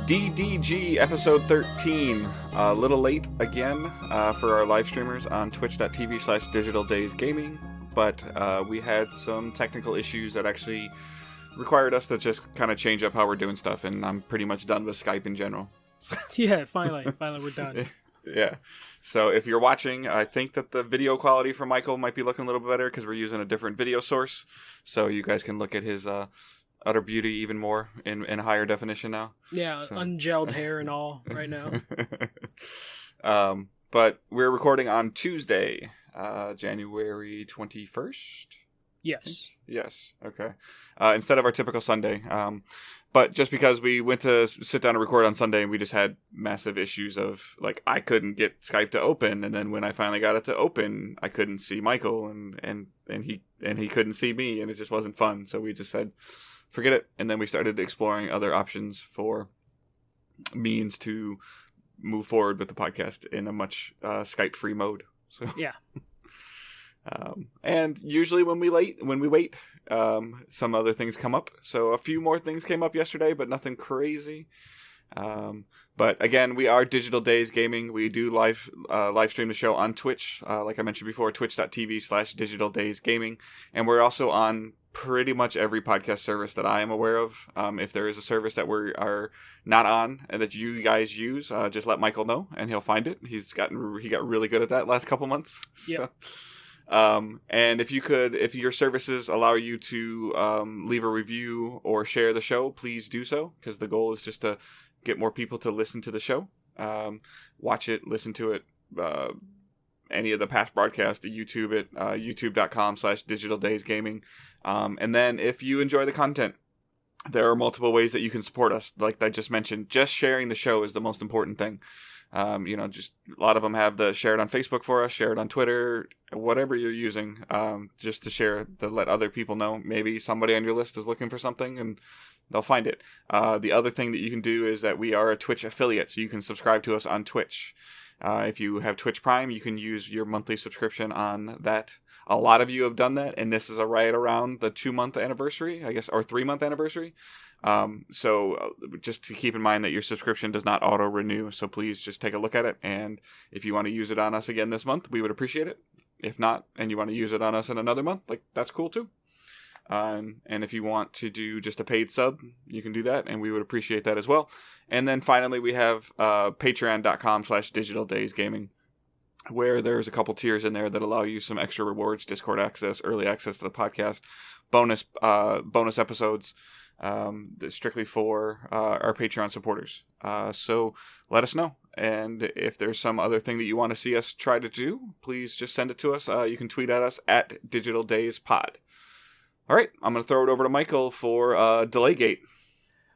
DDG episode 13. A little late again for our live streamers on twitch.tv/digitaldaysgaming, but we had some technical issues that actually required us to just kind of change up how we're doing stuff, and I'm pretty much done with Skype in general. Yeah, finally we're done. Yeah. So if you're watching, I think that the video quality for Michael might be looking a little bit better because we're using a different video source, so you guys can look at his utter beauty even more in higher definition now. Yeah, so. Ungelled hair and all right now. But we're recording on Tuesday, January 21st? Yes. Yes, okay. Instead of our typical Sunday. But just because we went to sit down and record on Sunday, and we just had massive issues of, like, I couldn't get Skype to open, and then when I finally got it to open, I couldn't see Michael, and he couldn't see me, and it just wasn't fun. So we just said, forget it. And then we started exploring other options for means to move forward with the podcast in a much Skype-free mode. So yeah. And usually when we wait, some other things come up. So a few more things came up yesterday, but nothing crazy. But again, we are Digital Days Gaming. We do live stream the show on Twitch, like I mentioned before, twitch.tv/digitaldaysgaming. And we're also on pretty much every podcast service that I am aware of. If there is a service that we are not on and that you guys use, just let Michael know and he'll find it. He got really good at that last couple months. Yeah. So, and if your services allow you to leave a review or share the show, please do so, because the goal is just to get more people to listen to the show, watch it, listen to it. Any of the past broadcasts, YouTube at youtube.com/digitaldaysgaming. And then if you enjoy the content, there are multiple ways that you can support us. Like I just mentioned, just sharing the show is the most important thing. Just a lot of them have the share it on Facebook for us, share it on Twitter, whatever you're using, just to share, to let other people know. Maybe somebody on your list is looking for something and they'll find it. The other thing that you can do is that we are a Twitch affiliate, so you can subscribe to us on Twitch. If you have Twitch Prime, you can use your monthly subscription on that. A lot of you have done that, and this is right around the 2-month anniversary, I guess, or 3-month anniversary. So just to keep in mind that your subscription does not auto-renew, so please just take a look at it, and if you want to use it on us again this month, we would appreciate it. If not, and you want to use it on us in another month, that's cool too. And if you want to do just a paid sub, you can do that, and we would appreciate that as well. And then finally, we have patreon.com/digitaldaysgaming, where there's a couple tiers in there that allow you some extra rewards, Discord access, early access to the podcast, bonus episodes, strictly for our Patreon supporters. So let us know. And if there's some other thing that you want to see us try to do, please just send it to us. You can tweet at us at DigitalDaysPod. All right, I'm going to throw it over to Michael for Delaygate.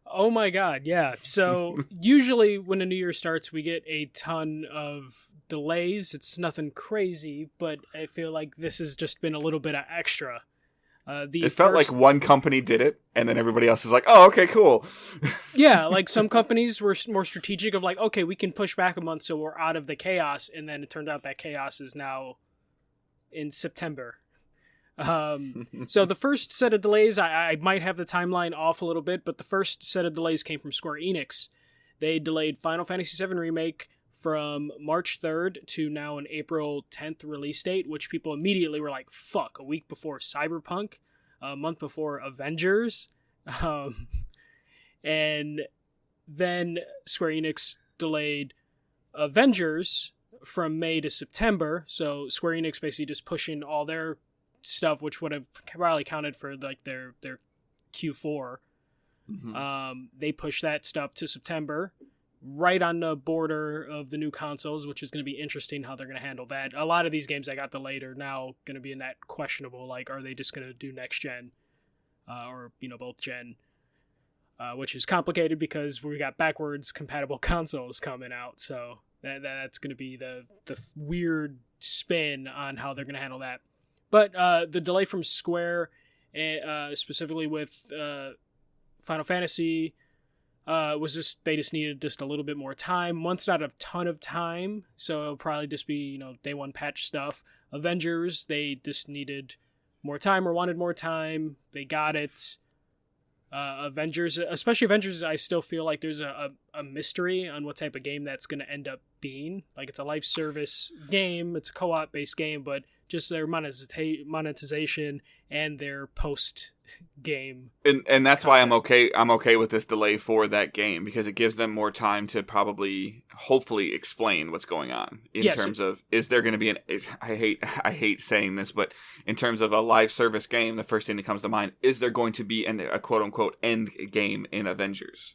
Oh my god, yeah. So usually when a new year starts, we get a ton of delays. It's nothing crazy, but I feel like this has just been a little bit of extra. It felt like one company did it, and then everybody else is like, oh, okay, cool. Yeah, like some companies were more strategic of like, okay, we can push back a month so we're out of the chaos, and then it turned out that chaos is now in September. So the first set of delays, I might have the timeline off a little bit, but the first set of delays came from Square Enix. They delayed Final Fantasy VII Remake from March 3rd to now an April 10th release date, which people immediately were like, fuck, a week before Cyberpunk, a month before Avengers. And then Square Enix delayed Avengers from May to September, so Square Enix basically just pushing all their stuff, which would have probably counted for like their Q4. Mm-hmm. They pushed that stuff to September, right on the border of the new consoles, which is going to be interesting how they're going to handle that. A lot of these games that got delayed are now going to be in that questionable, like, are they just going to do next gen or both gen, which is complicated because we got backwards compatible consoles coming out, so that's going to be the weird spin on how they're going to handle that. But the delay from Square, specifically with Final Fantasy, was just they just needed just a little bit more time. One's not a ton of time, so it'll probably just be day one patch stuff. Avengers, they just needed more time or wanted more time. They got it. Avengers, especially Avengers, I still feel like there's a mystery on what type of game that's going to end up being. Like, it's a live service game, it's a co-op based game, but just their monetization and their post game. And that's content. why I'm okay with this delay for that game, because it gives them more time to hopefully explain what's going on in terms of, is there going to be I hate saying this, but in terms of a live service game, the first thing that comes to mind, is there going to be a quote unquote end game in Avengers?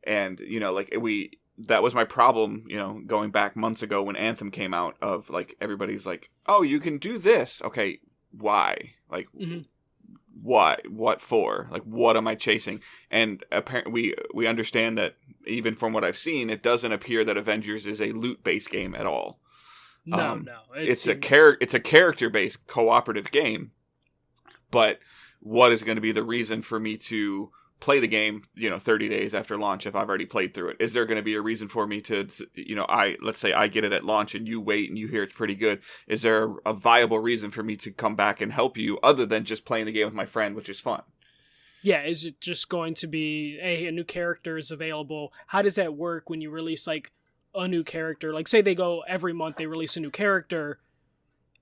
And, you know, like that was my problem, you know, going back months ago when Anthem came out, of like, everybody's like, oh, you can do this. Okay, why? Like, what for? Like, what am I chasing? And apparently we understand that, even from what I've seen, it doesn't appear that Avengers is a loot-based game at all. No. It's a character-based cooperative game. But what is going to be the reason for me to play the game, you know, 30 days after launch if I've already played through it? Is there going to be a reason for me to, you know, let's say I get it at launch and you wait and you hear it's pretty good. Is there a viable reason for me to come back and help you other than just playing the game with my friend, which is fun? Yeah, is it just going to be, hey, a new character is available? How does that work when you release, like, a new character? Like, say they go every month, they release a new character.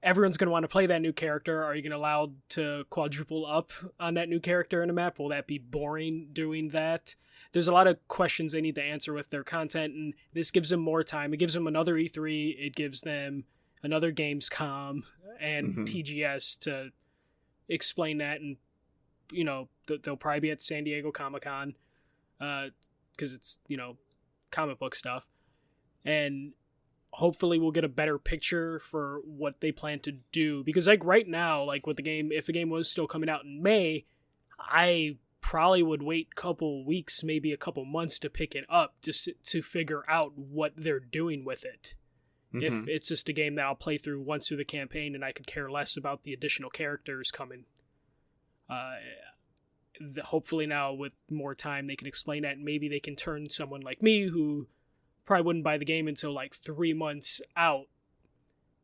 Everyone's going to want to play that new character. Are you going to allow to quadruple up on that new character in a map? Will that be boring doing that? There's a lot of questions they need to answer with their content, and this gives them more time. It gives them another E3. It gives them another Gamescom and TGS to explain that. And, you know, they'll probably be at San Diego Comic-Con because it's, you know, comic book stuff. And hopefully we'll get a better picture for what they plan to do, because like right now, like with the game, if the game was still coming out in May, I probably would wait a couple weeks, maybe a couple months to pick it up just to figure out what they're doing with it. If it's just a game that I'll play through once through the campaign and I could care less about the additional characters coming. Hopefully now with more time they can explain that, and maybe they can turn someone like me who probably wouldn't buy the game until like 3 months out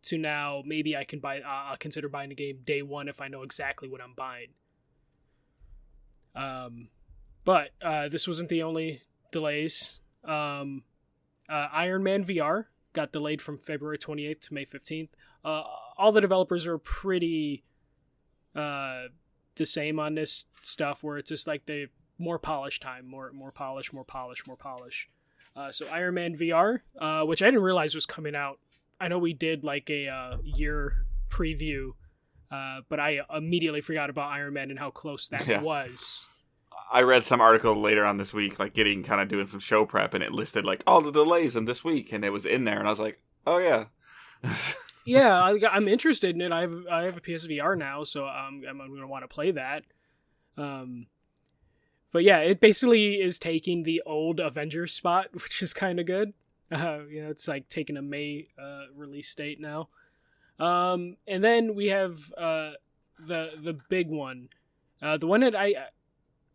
to now maybe I can I'll consider buying the game day one if I know exactly what I'm buying. But this wasn't the only delays. Iron Man VR got delayed from February 28th to May 15th. All the developers are pretty the same on this stuff, where it's just like the more polish time, more polish. So Iron Man VR, which I didn't realize was coming out. I know we did like a year preview, but I immediately forgot about Iron Man and how close that was. I read some article later on this week, like doing some show prep, and it listed like all the delays in this week, and it was in there, and I was like, oh yeah. Yeah, I'm interested in it. I have a PSVR now, so I'm going to want to play that. But yeah, it basically is taking the old Avengers spot, which is kind of good. It's like taking a May release date now. And then we have the big one, the one that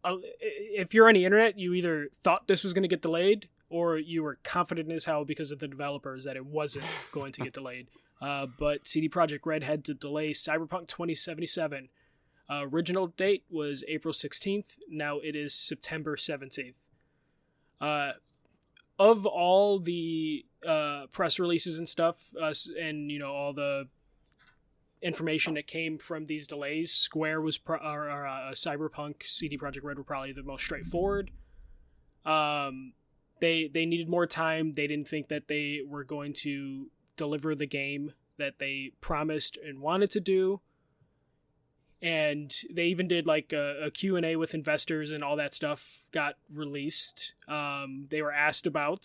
if you're on the internet, you either thought this was going to get delayed or you were confident as hell because of the developers that it wasn't going to get delayed. But CD Projekt Red had to delay Cyberpunk 2077. Original date was April 16th. Now it is September 17th. Of all the press releases and stuff, and all the information that came from these delays, Square was Cyberpunk, CD Projekt Red were probably the most straightforward. They needed more time. They didn't think that they were going to deliver the game that they promised and wanted to do. And they even did like a Q&A with investors, and all that stuff got released. They were asked about,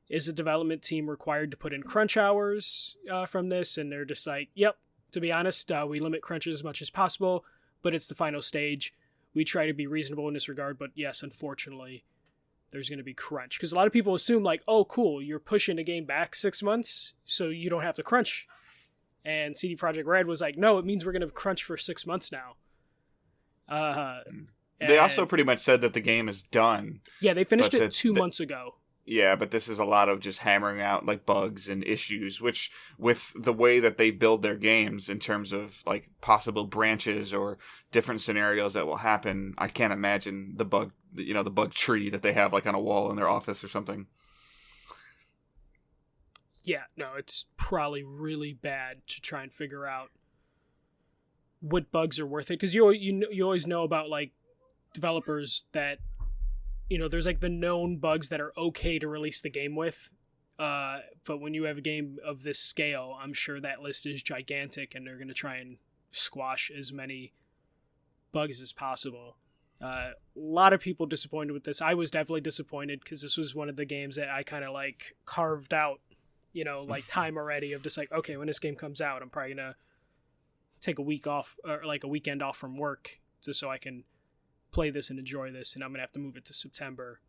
is the development team required to put in crunch hours from this? And they're just like, yep, to be honest, we limit crunches as much as possible, but it's the final stage. We try to be reasonable in this regard, but yes, unfortunately, there's going to be crunch. Because a lot of people assume like, oh, cool, you're pushing a game back 6 months, so you don't have to crunch. And CD Projekt Red was like, no, it means we're going to crunch for 6 months now. They also pretty much said that the game is done. Yeah, they finished it 2 months ago. Yeah, but this is a lot of just hammering out like bugs and issues, which with the way that they build their games in terms of like possible branches or different scenarios that will happen, I can't imagine the bug tree that they have like on a wall in their office or something. Yeah, no, it's probably really bad to try and figure out what bugs are worth it, because you always know about like developers that, there's like the known bugs that are okay to release the game with, but when you have a game of this scale, I'm sure that list is gigantic, and they're going to try and squash as many bugs as possible. A lot of people disappointed with this. I was definitely disappointed because this was one of the games that I kind of like carved out, like time already of just like, okay, when this game comes out, I'm probably going to take a week off or like a weekend off from work just so I can play this and enjoy this, and I'm gonna have to move it to September.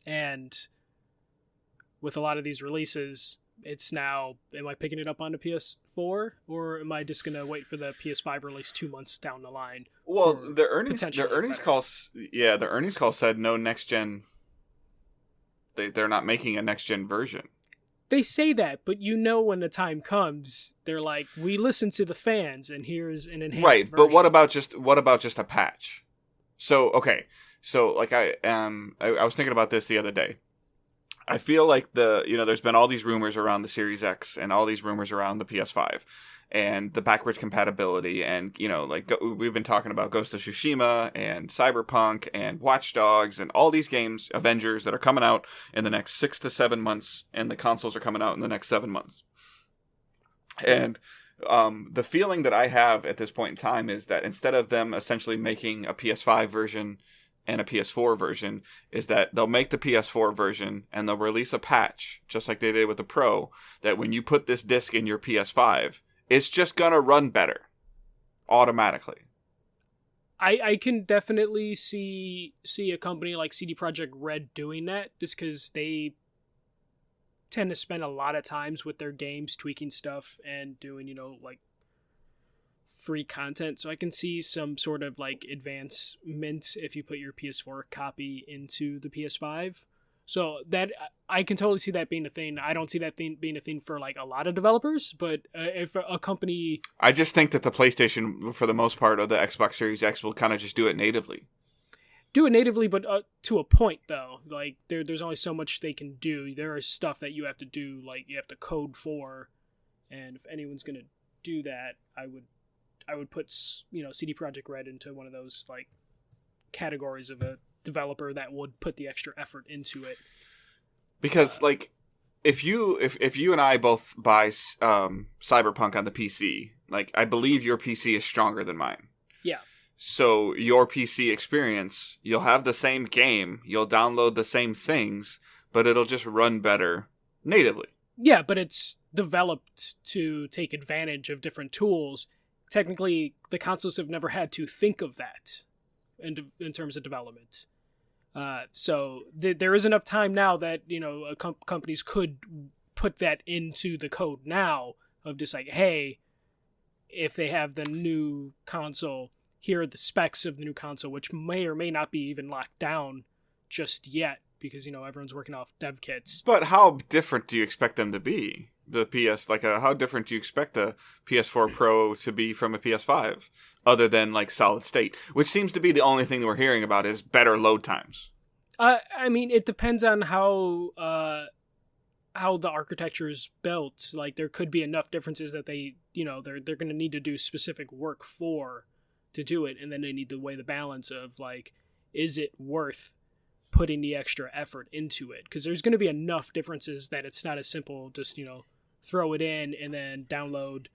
And with a lot of these releases, it's now, am I picking it up on the PS4 or am I just gonna wait for the PS5 release 2 months down the line? Well, the earnings call said no next gen. They're not making a next gen version. They say that, but when the time comes, they're like, we listen to the fans, and here's an enhanced version. But what about just a patch? So okay, like I was thinking about this the other day. I feel like there's been all these rumors around the Series X and all these rumors around the PS5 and the backwards compatibility, and we've been talking about Ghost of Tsushima and Cyberpunk and Watch Dogs and all these games, Avengers, that are coming out in the next 6 to 7 months, and the consoles are coming out in the next 7 months. And the feeling that I have at this point in time is that instead of them essentially making a PS5 version and a PS4 version, is that they'll make the PS4 version and they'll release a patch, just like they did with the Pro, that when you put this disc in your PS5, it's just gonna run better automatically. I can definitely see a company like CD Projekt Red doing that, just because they tend to spend a lot of times with their games tweaking stuff and doing, like free content. So I can see some sort of like advancement if you put your PS4 copy into the PS5. So that I can totally see that being a thing. I don't see that thing being a thing for like a lot of developers, but if a company, I just think that the PlayStation, for the most part, of the Xbox Series X will kind of just do it natively. But to a point though. Like there's only so much they can do. There is stuff that you have to do, like you have to code for, and if anyone's gonna do that, I would put CD Projekt Red into one of those like categories of a developer that would put the extra effort into it. Because like if you and I both buy Cyberpunk on the PC, like I believe your PC is stronger than mine. Yeah. So your PC experience, you'll have the same game, you'll download the same things, but it'll just run better natively. Yeah, but it's developed to take advantage of different tools. Technically, the consoles have never had to think of that in terms of development. So there is enough time now that companies could put that into the code now of just like, hey, if they have the new console, here are the specs of the new console, which may or may not be even locked down just yet because everyone's working off dev kits. But how different do you expect them to be? The PS, how different do you expect the PS4 Pro to be from a PS5, other than like solid state, which seems to be the only thing that we're hearing about is better load times. I mean, it depends on how the architecture is built. Like, there could be enough differences that they're going to need to do specific work to do it, and then they need to weigh the balance of like, is it worth putting the extra effort into it? Because there's going to be enough differences that it's not as simple just throw it in and then download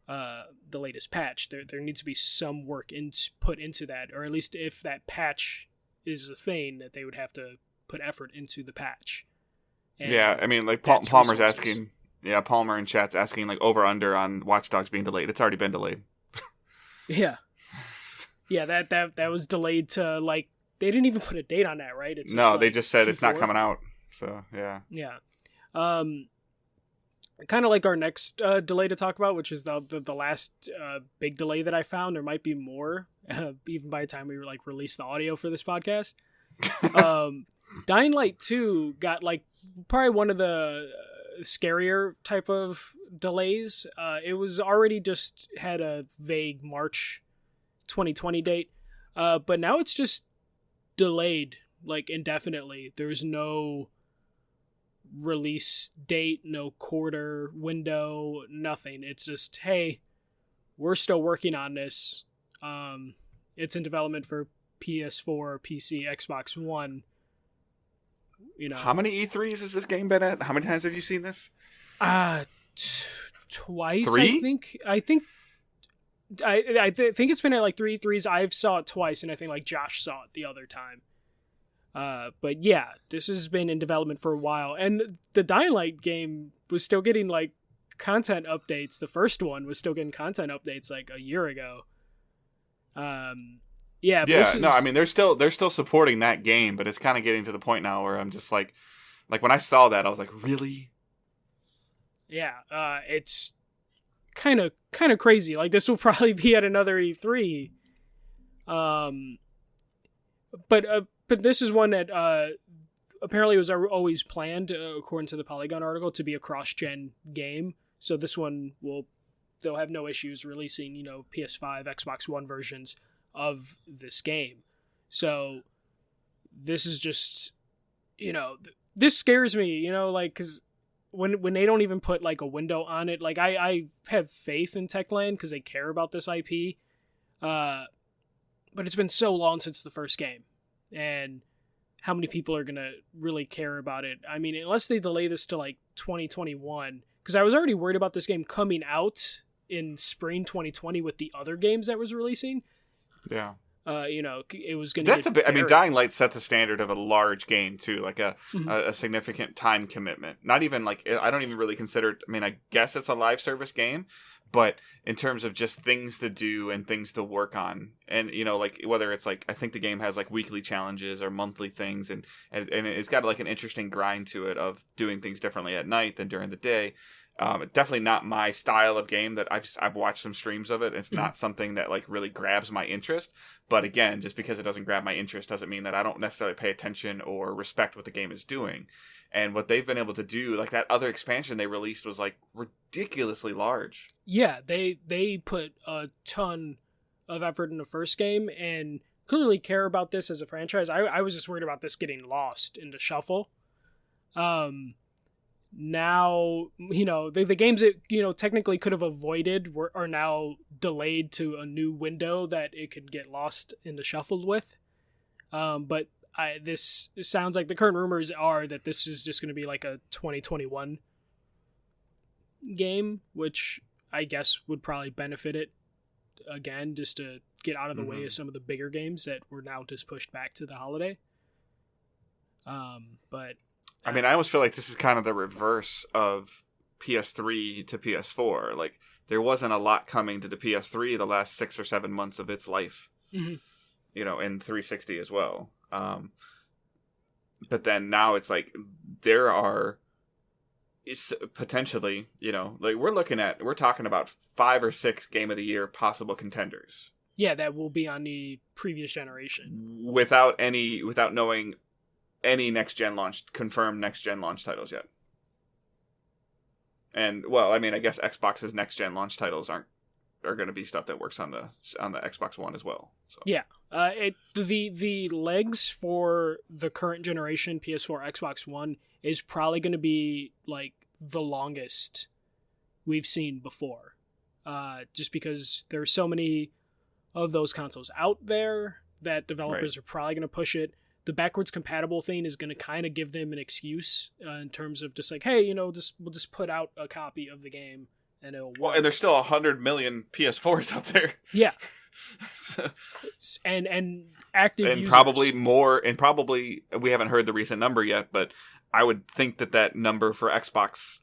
the latest patch. There needs to be some work put into that, or at least if that patch is a thing, that they would have to put effort into the patch. And yeah, I mean, like Palmer's asking, Palmer in chat's asking like over under on Watch Dogs being delayed. It's already been delayed. Yeah, that was delayed to like, they didn't even put a date on that, right? It's no, they just said Q4. It's not coming out. So yeah. Kind of like our next delay to talk about, which is the last big delay that I found. There might be more, even by the time we release the audio for this podcast. Dying Light 2 got like probably one of the scarier type of delays. It was already just had a vague March 2020 date, but now it's just delayed like indefinitely. There's no release date, no quarter window, nothing. It's just, hey, we're still working on this. It's in development for PS4, PC, Xbox One. How many E3s has this game been at? How many times have you seen this? Twice. 3? I think it's been at like 3 E3s. I've saw it twice, and I think like Josh saw it the other time. But yeah, this has been in development for a while, and the Dying Light game was still getting like content updates. The first one was still getting content updates like a year ago. Yeah. No, I mean they're still supporting that game, but it's kind of getting to the point now where I'm just like when I saw that, I was like, really? Yeah, it's kind of crazy. Like this will probably be at another E3. But this is one that apparently was always planned, according to the Polygon article, to be a cross-gen game. So this one they'll have no issues releasing, PS5, Xbox One versions of this game. So this is just, this scares me, like, because when they don't even put like a window on it, like I have faith in Techland because they care about this IP. But it's been so long since the first game. And how many people are going to really care about it? I mean, unless they delay this to like 2021, because I was already worried about this game coming out in spring 2020 with the other games that was releasing. Yeah. It was going to That's a bit. I mean, Dying Light set the standard of a large game too, like a significant time commitment. Not even like, I don't even really consider it. I mean, I guess it's a live service game, but in terms of just things to do and things to work on, and like whether it's like, I think the game has like weekly challenges or monthly things, and it's got like an interesting grind to it of doing things differently at night than during the day. It's definitely not my style of game. That I've watched some streams of it. It's not something that like really grabs my interest. But again, just because it doesn't grab my interest doesn't mean that I don't necessarily pay attention or respect what the game is doing. And what they've been able to do, like that other expansion they released was like ridiculously large. Yeah, they put a ton of effort in the first game and clearly care about this as a franchise. I was just worried about this getting lost in the shuffle. Now, the games that, technically could have avoided are now delayed to a new window that it could get lost in the shuffle with. But this sounds like the current rumors are that this is just going to be like a 2021 game, which I guess would probably benefit it again, just to get out of the way of some of the bigger games that were now just pushed back to the holiday. But I mean, I almost feel like this is kind of the reverse of PS3 to PS4. Like, there wasn't a lot coming to the PS3 the last 6 or 7 months of its life, and 360 as well. But then now it's like there are potentially, like we're talking about 5 or 6 Game of the Year possible contenders. Yeah, that will be on the previous generation without knowing any confirmed next gen launch titles yet. And well, I mean, I guess Xbox's next gen launch titles are going to be stuff that works on the Xbox One as well. So. Yeah, the legs for the current generation PS4, Xbox One is probably going to be like the longest we've seen before, just because there are so many of those consoles out there that developers are probably going to push it. The backwards compatible thing is going to kind of give them an excuse in terms of just like, hey, we'll just put out a copy of the game and it'll work. Well, and there's still 100 million PS4s out there. Yeah. and active and users. Probably more, and probably we haven't heard the recent number yet, but I would think that number for Xbox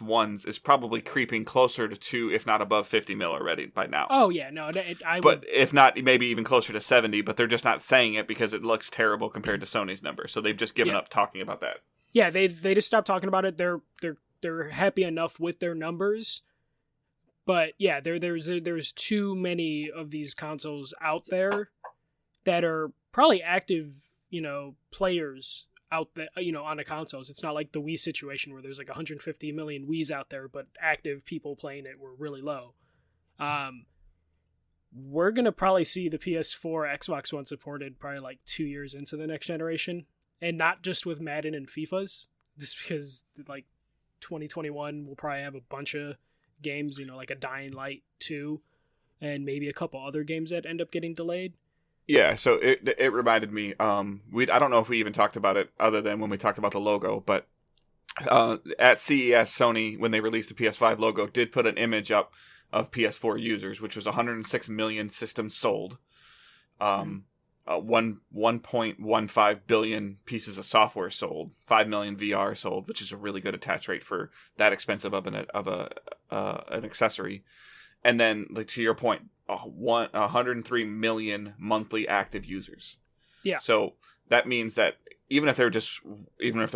Ones is probably creeping closer to 2, if not above 50 mil already by now. Oh yeah, no, but if not, maybe even closer to 70. But they're just not saying it because it looks terrible compared to Sony's number. So they've just given up talking about that. Yeah, they just stopped talking about it. They're happy enough with their numbers. But yeah, there's too many of these consoles out there that are probably active, players out there, on the consoles. It's not like the Wii situation where there's like 150 million Wiis out there, but active people playing it were really low. We're going to probably see the PS4, Xbox One supported probably like 2 years into the next generation. And not just with Madden and FIFAs, just because like 2021 we'll probably have a bunch of games, like a Dying Light 2 and maybe a couple other games that end up getting delayed. Yeah, so it reminded me, I don't know if we even talked about it other than when we talked about the logo, but at CES, Sony, when they released the PS5 logo, did put an image up of PS4 users, which was 106 million systems sold, 1.15 billion pieces of software sold, 5 million VR sold, which is a really good attach rate for that expensive of an accessory. And then, like, to your point, 103 million monthly active users. Yeah. So that means that even if they're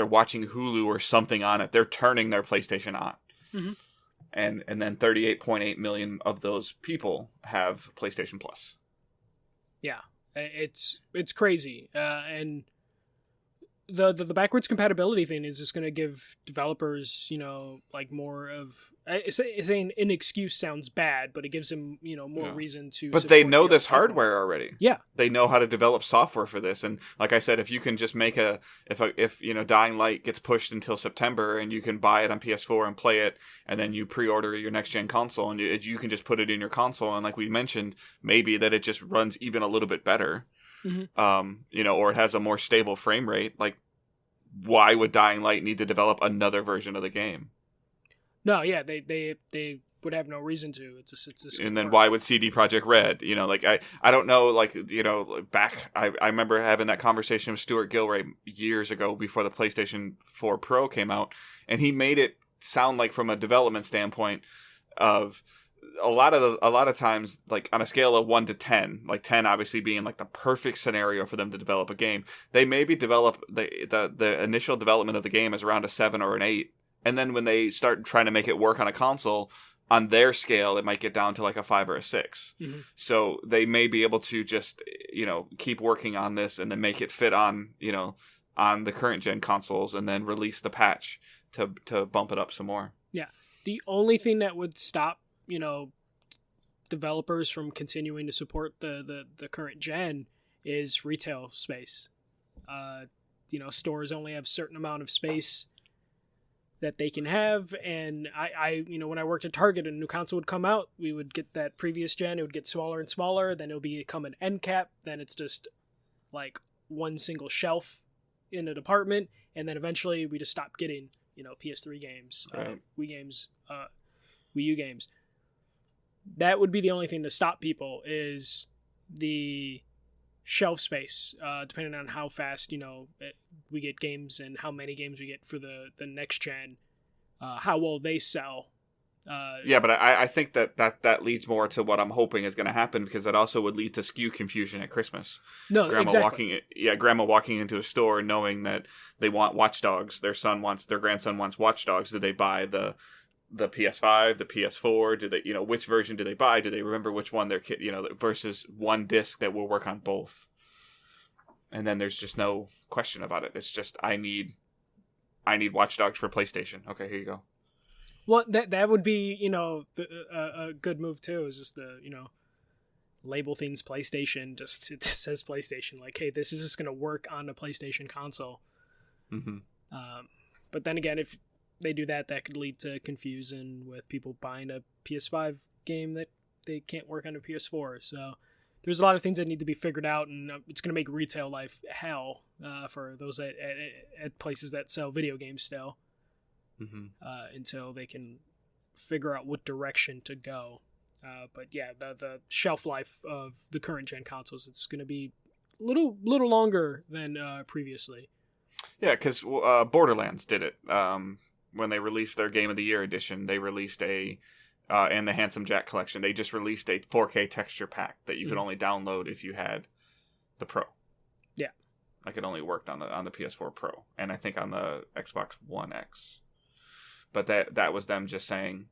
watching Hulu or something on it, they're turning their PlayStation on. Mm-hmm. And then 38.8 million of those people have PlayStation Plus. Yeah, it's crazy, and the backwards compatibility thing is just going to give developers, like more of. Saying an excuse sounds bad, but it gives them, more reason to. But they know this hardware already. Yeah, they know how to develop software for this, and like I said, if you can just make if Dying Light gets pushed until September, and you can buy it on PS4 and play it, and then you pre-order your next gen console, and you can just put it in your console, and like we mentioned, maybe that it just runs even a little bit better, or it has a more stable frame rate. Like, why would Dying Light need to develop another version of the game? No, yeah, they would have no reason to. It's a and then why would CD Projekt Red? I don't know. Back, I remember having that conversation with Stuart Gilray years ago before the PlayStation 4 Pro came out, and he made it sound like, from a development standpoint, of a lot of times, like on a scale of 1 to 10, like 10 obviously being like the perfect scenario for them to develop a game, they maybe develop the initial development of the game is around a 7 or an 8. And then when they start trying to make it work on a console, on their scale, it might get down to like a 5 or a 6. Mm-hmm. So they may be able to just, keep working on this and then make it fit on, on the current gen consoles, and then release the patch to bump it up some more. Yeah. The only thing that would stop, developers from continuing to support the current gen is retail space. Stores only have a certain amount of space that they can have, and I when I worked at Target and a new console would come out, we would get that previous gen, it would get smaller and smaller, then it would become an end cap, then it's just like one single shelf in a department, and then eventually we just stopped getting PS3 games, right. Wii games, Wii U games. That would be the only thing to stop people, is the shelf space, depending on how fast we get games and how many games we get for the next gen, how well they sell. But I think that leads more to what I'm hoping is going to happen, because that also would lead to SKU confusion at Christmas. No, exactly. Grandma walking into a store knowing that they want Watch Dogs, their grandson wants Watch Dogs. Do they buy the PS5, the PS4? Do they, which version do they buy? Do they remember which one their kid, versus one disc that will work on both? And then there's just no question about it. It's just, I need Watch Dogs for PlayStation. Okay, here you go. Well, that would be, a good move too, is just the, label things PlayStation, just it says PlayStation, like, hey, this is just going to work on a PlayStation console. Mm-hmm. But then again, if they do that could lead to confusion with people buying a PS5 game that they can't work on a PS4. So there's a lot of things that need to be figured out, and it's going to make retail life hell for those at places that sell video games still, until they can figure out what direction to go. But yeah, the shelf life of the current gen consoles, it's going to be a little longer than previously. Yeah, because Borderlands did it. When they released their Game of the Year edition, they released and the Handsome Jack collection, they just released a 4K texture pack that you could only download if you had the Pro. Yeah. Like, it only worked on the PS4 Pro, and I think on the Xbox One X. But that was them just saying,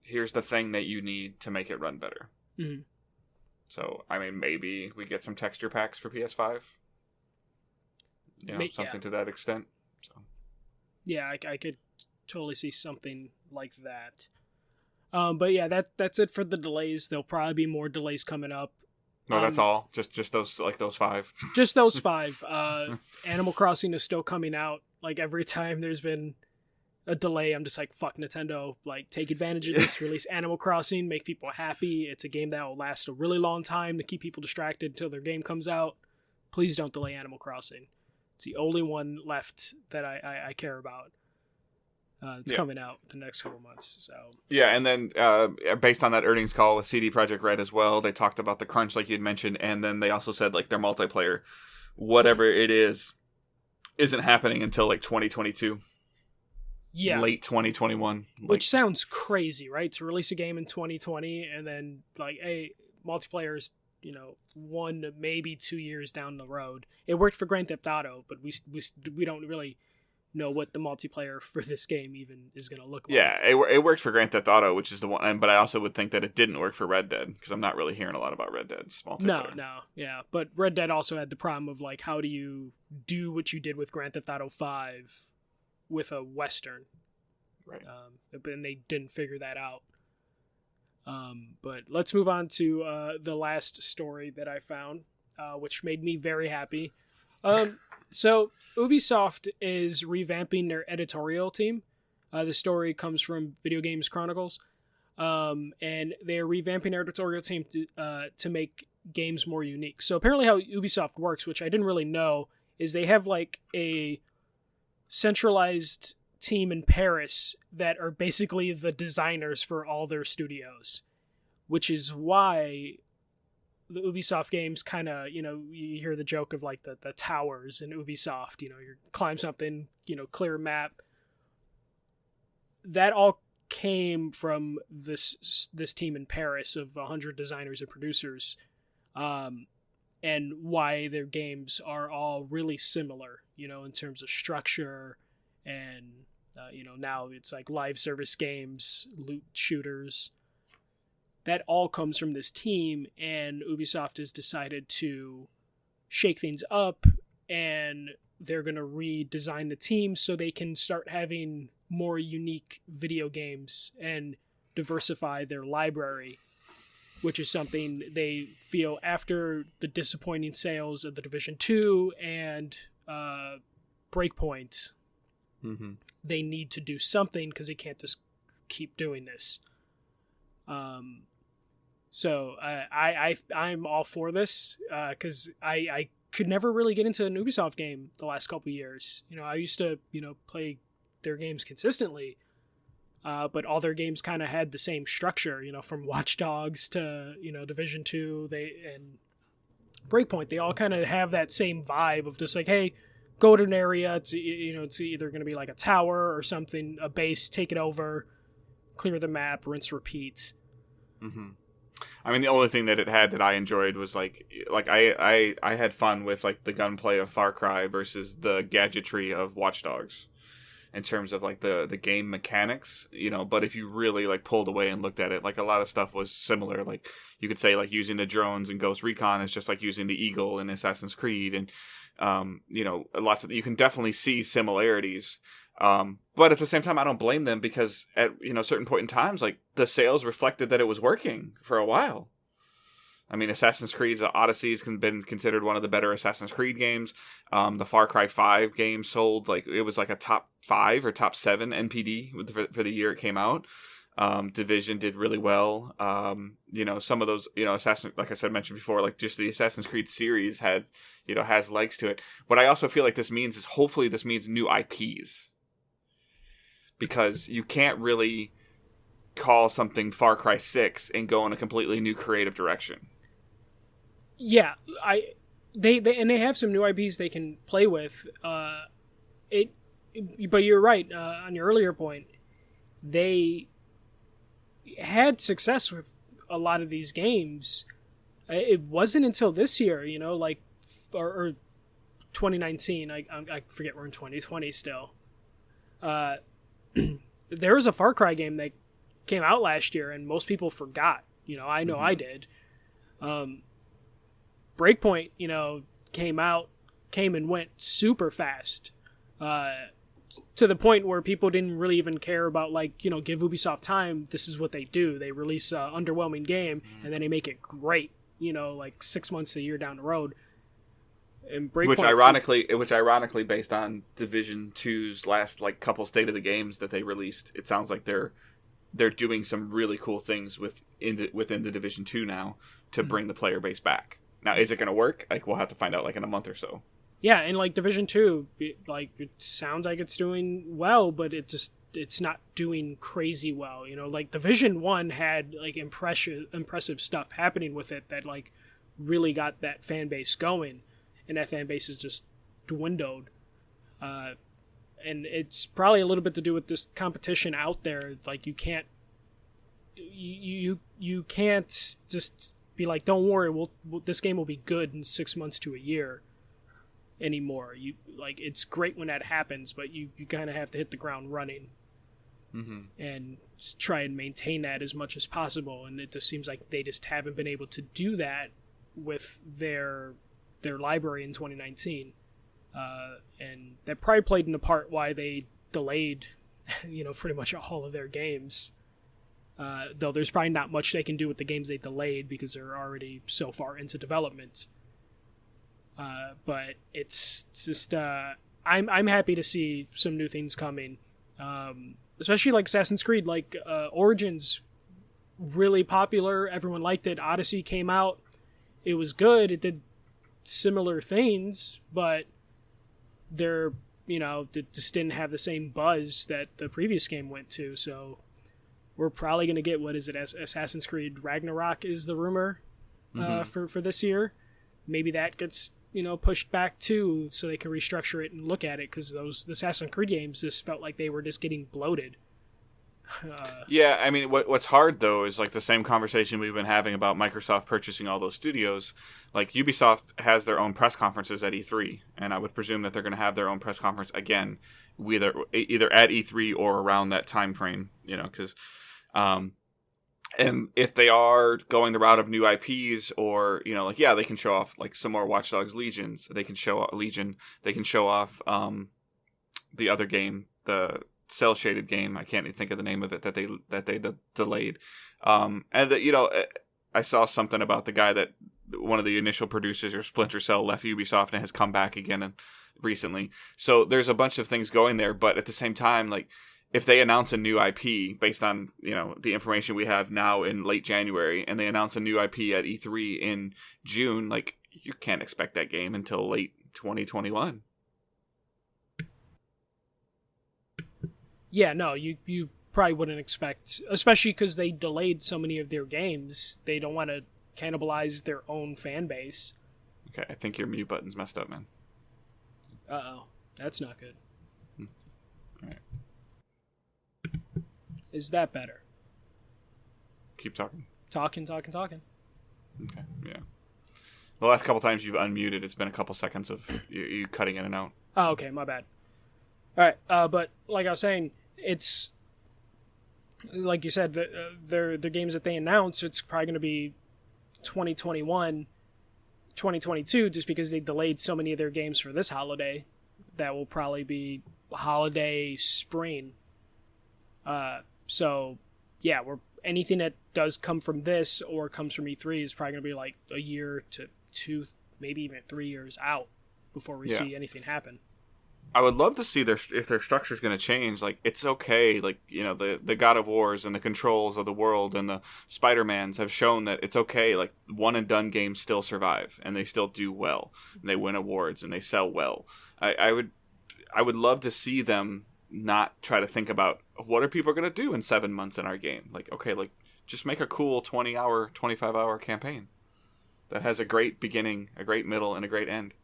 here's the thing that you need to make it run better. Mm-hmm. So, I mean, maybe we get some texture packs for PS5. Something to that extent. So. Yeah, I could totally see something like that. But yeah, that's it for the delays. There'll probably be more delays coming up. No, that's all. Just those those 5. Just those 5. Animal Crossing is still coming out. Like every time there's been a delay, I'm just like, fuck Nintendo. Like, take advantage of this. Release Animal Crossing. Make people happy. It's a game that will last a really long time to keep people distracted until their game comes out. Please don't delay Animal Crossing. It's the only one left that I care about. It's coming out the next couple months. So yeah, and then based on that earnings call with CD Projekt Red as well, they talked about the crunch like you'd mentioned, and then they also said like their multiplayer, whatever it is, isn't happening until like 2022. Yeah, late 2021. Which sounds crazy, right? To release a game in 2020 and then like, hey, multiplayer's 1 maybe 2 years down the road. It worked for Grand Theft Auto, but we don't really know what the multiplayer for this game even is going to look like. Yeah, it worked for Grand Theft Auto, which is the one, but I also would think that it didn't work for Red Dead, because I'm not really hearing a lot about Red Dead's multiplayer. No, yeah, but Red Dead also had the problem of like, how do you do what you did with Grand Theft Auto 5 with a Western? Right. And they didn't figure that out. But let's move on to the last story that I found, which made me very happy. So Ubisoft is revamping their editorial team. The story comes from Video Games Chronicles, and they're revamping their editorial team to make games more unique. So apparently how Ubisoft works, which I didn't really know, is they have like a centralized team in Paris that are basically the designers for all their studios, which is why the Ubisoft games kind of, you hear the joke of like the towers in Ubisoft, you climb something, clear map. That all came from this team in Paris of 100 designers and producers, and why their games are all really similar, in terms of structure and, now it's like live service games, loot shooters. That all comes from this team, and Ubisoft has decided to shake things up, and they're going to redesign the team so they can start having more unique video games and diversify their library, which is something they feel after the disappointing sales of The Division 2 and Breakpoint. Mm-hmm. They need to do something because they can't just keep doing this. So I'm all for this because I could never really get into an Ubisoft game the last couple of years. I used to play their games consistently, but all their games kind of had the same structure. From Watch Dogs to Division 2, and Breakpoint, they all kind of have that same vibe of just like, hey, go to an area. It's it's either going to be like a tower or something, a base, take it over, clear the map, rinse, repeat. Mm-hmm. I mean, the only thing that it had that I enjoyed was like I had fun with like the gunplay of Far Cry versus the gadgetry of Watch Dogs in terms of like the game mechanics, but if you really like pulled away and looked at it, like a lot of stuff was similar. Like you could say like using the drones in Ghost Recon is just like using the Eagle in Assassin's Creed, and you can definitely see similarities. But at the same time, I don't blame them because at certain point in times, like the sales reflected that it was working for a while. I mean, Assassin's Creed Odyssey has been considered one of the better Assassin's Creed games. The Far Cry 5 game sold like it was like a top 5 or top 7 NPD for the year it came out. Division did really well. Some of those, Assassin, like I said, mentioned before, like just the Assassin's Creed series has legs to it. What I also feel like this means is hopefully this means new IPs. Because you can't really call something Far Cry 6 and go in a completely new creative direction. Yeah, they have some new IPs they can play with. But you're right on your earlier point. They had success with a lot of these games. It wasn't until this year, or 2019. I forget, we're in 2020 still. There was a Far Cry game that came out last year and most people forgot. I know I did. Breakpoint, came and went super fast, to the point where people didn't really even care about, give Ubisoft time. This is what they do. They release an underwhelming game, and then they make it great, 6 months, a year down the road. And Breakpoint which ironically, based on Division 2's last, couple State of the Games that they released, it sounds like they're doing some really cool things within the Division 2 now to bring the player base back. Now, is it going to work? We'll have to find out, in a month or so. Yeah, and Division 2, it sounds like it's doing well, but it's not doing crazy well. Division 1 had impressive stuff happening with it that really got that fan base going, and that fan base has just dwindled. And it's probably a little bit to do with this competition out there. You can't just be don't worry, this game will be good in 6 months to a year anymore. It's great when that happens, but you kind of have to hit the ground running, and try and maintain that as much as possible. And it just seems like they just haven't been able to do that with their library in 2019, and that probably played in the part why they delayed pretty much all of their games, though there's probably not much they can do with the games they delayed because they're already so far into development. But it's just I'm happy to see some new things coming, especially Assassin's Creed. Origins, really popular, everyone liked it. Odyssey came out, it was good, it did similar things, but they're just didn't have the same buzz that the previous game went to. So we're probably going to get, what is it, Assassin's Creed Ragnarok is the rumor, for this year. Maybe that gets pushed back too, so they can restructure it and look at it, because the Assassin's Creed games just felt like they were just getting bloated. Yeah, I mean, what's hard though is the same conversation we've been having about Microsoft purchasing all those studios. Ubisoft has their own press conferences at E3, and I would presume that they're going to have their own press conference again, either at E3 or around that time frame. Because, and if they are going the route of new IPs, or they can show off some more Watch Dogs Legions. They can show Legion. They can show off the other game, the cell shaded game. I can't even think of the name of it that they delayed. And I saw something about the guy that one of the initial producers of Splinter Cell left Ubisoft and has come back again recently. So there's a bunch of things going there, but at the same time, if they announce a new IP based on the information we have now in late January, and they announce a new IP at E3 in June, you can't expect that game until late 2021. Yeah, no, you probably wouldn't expect, especially because they delayed so many of their games. They don't want to cannibalize their own fan base. Okay, I think your mute button's messed up, man. Uh-oh, that's not good. All right. Is that better? Keep talking. Talking. Okay, yeah. The last couple times you've unmuted, it's been a couple seconds of you cutting in and out. Oh, okay, my bad. All right, but like I was saying, it's like you said, the games that they announce, it's probably going to be 2021, 2022, just because they delayed so many of their games for this holiday. That will probably be holiday spring. So yeah, anything that does come from this or comes from E3 is probably going to be a year to 2, maybe even 3 years out before we see anything happen. I would love to see if their structure is going to change. It's okay. The God of Wars and the Controls of the world and the Spider-Mans have shown that it's okay. One and done games still survive, and they still do well. And they win awards and they sell well. I would love to see them not try to think about what are people going to do in 7 months in our game. Just make a cool 20-hour, 25-hour campaign that has a great beginning, a great middle, and a great end.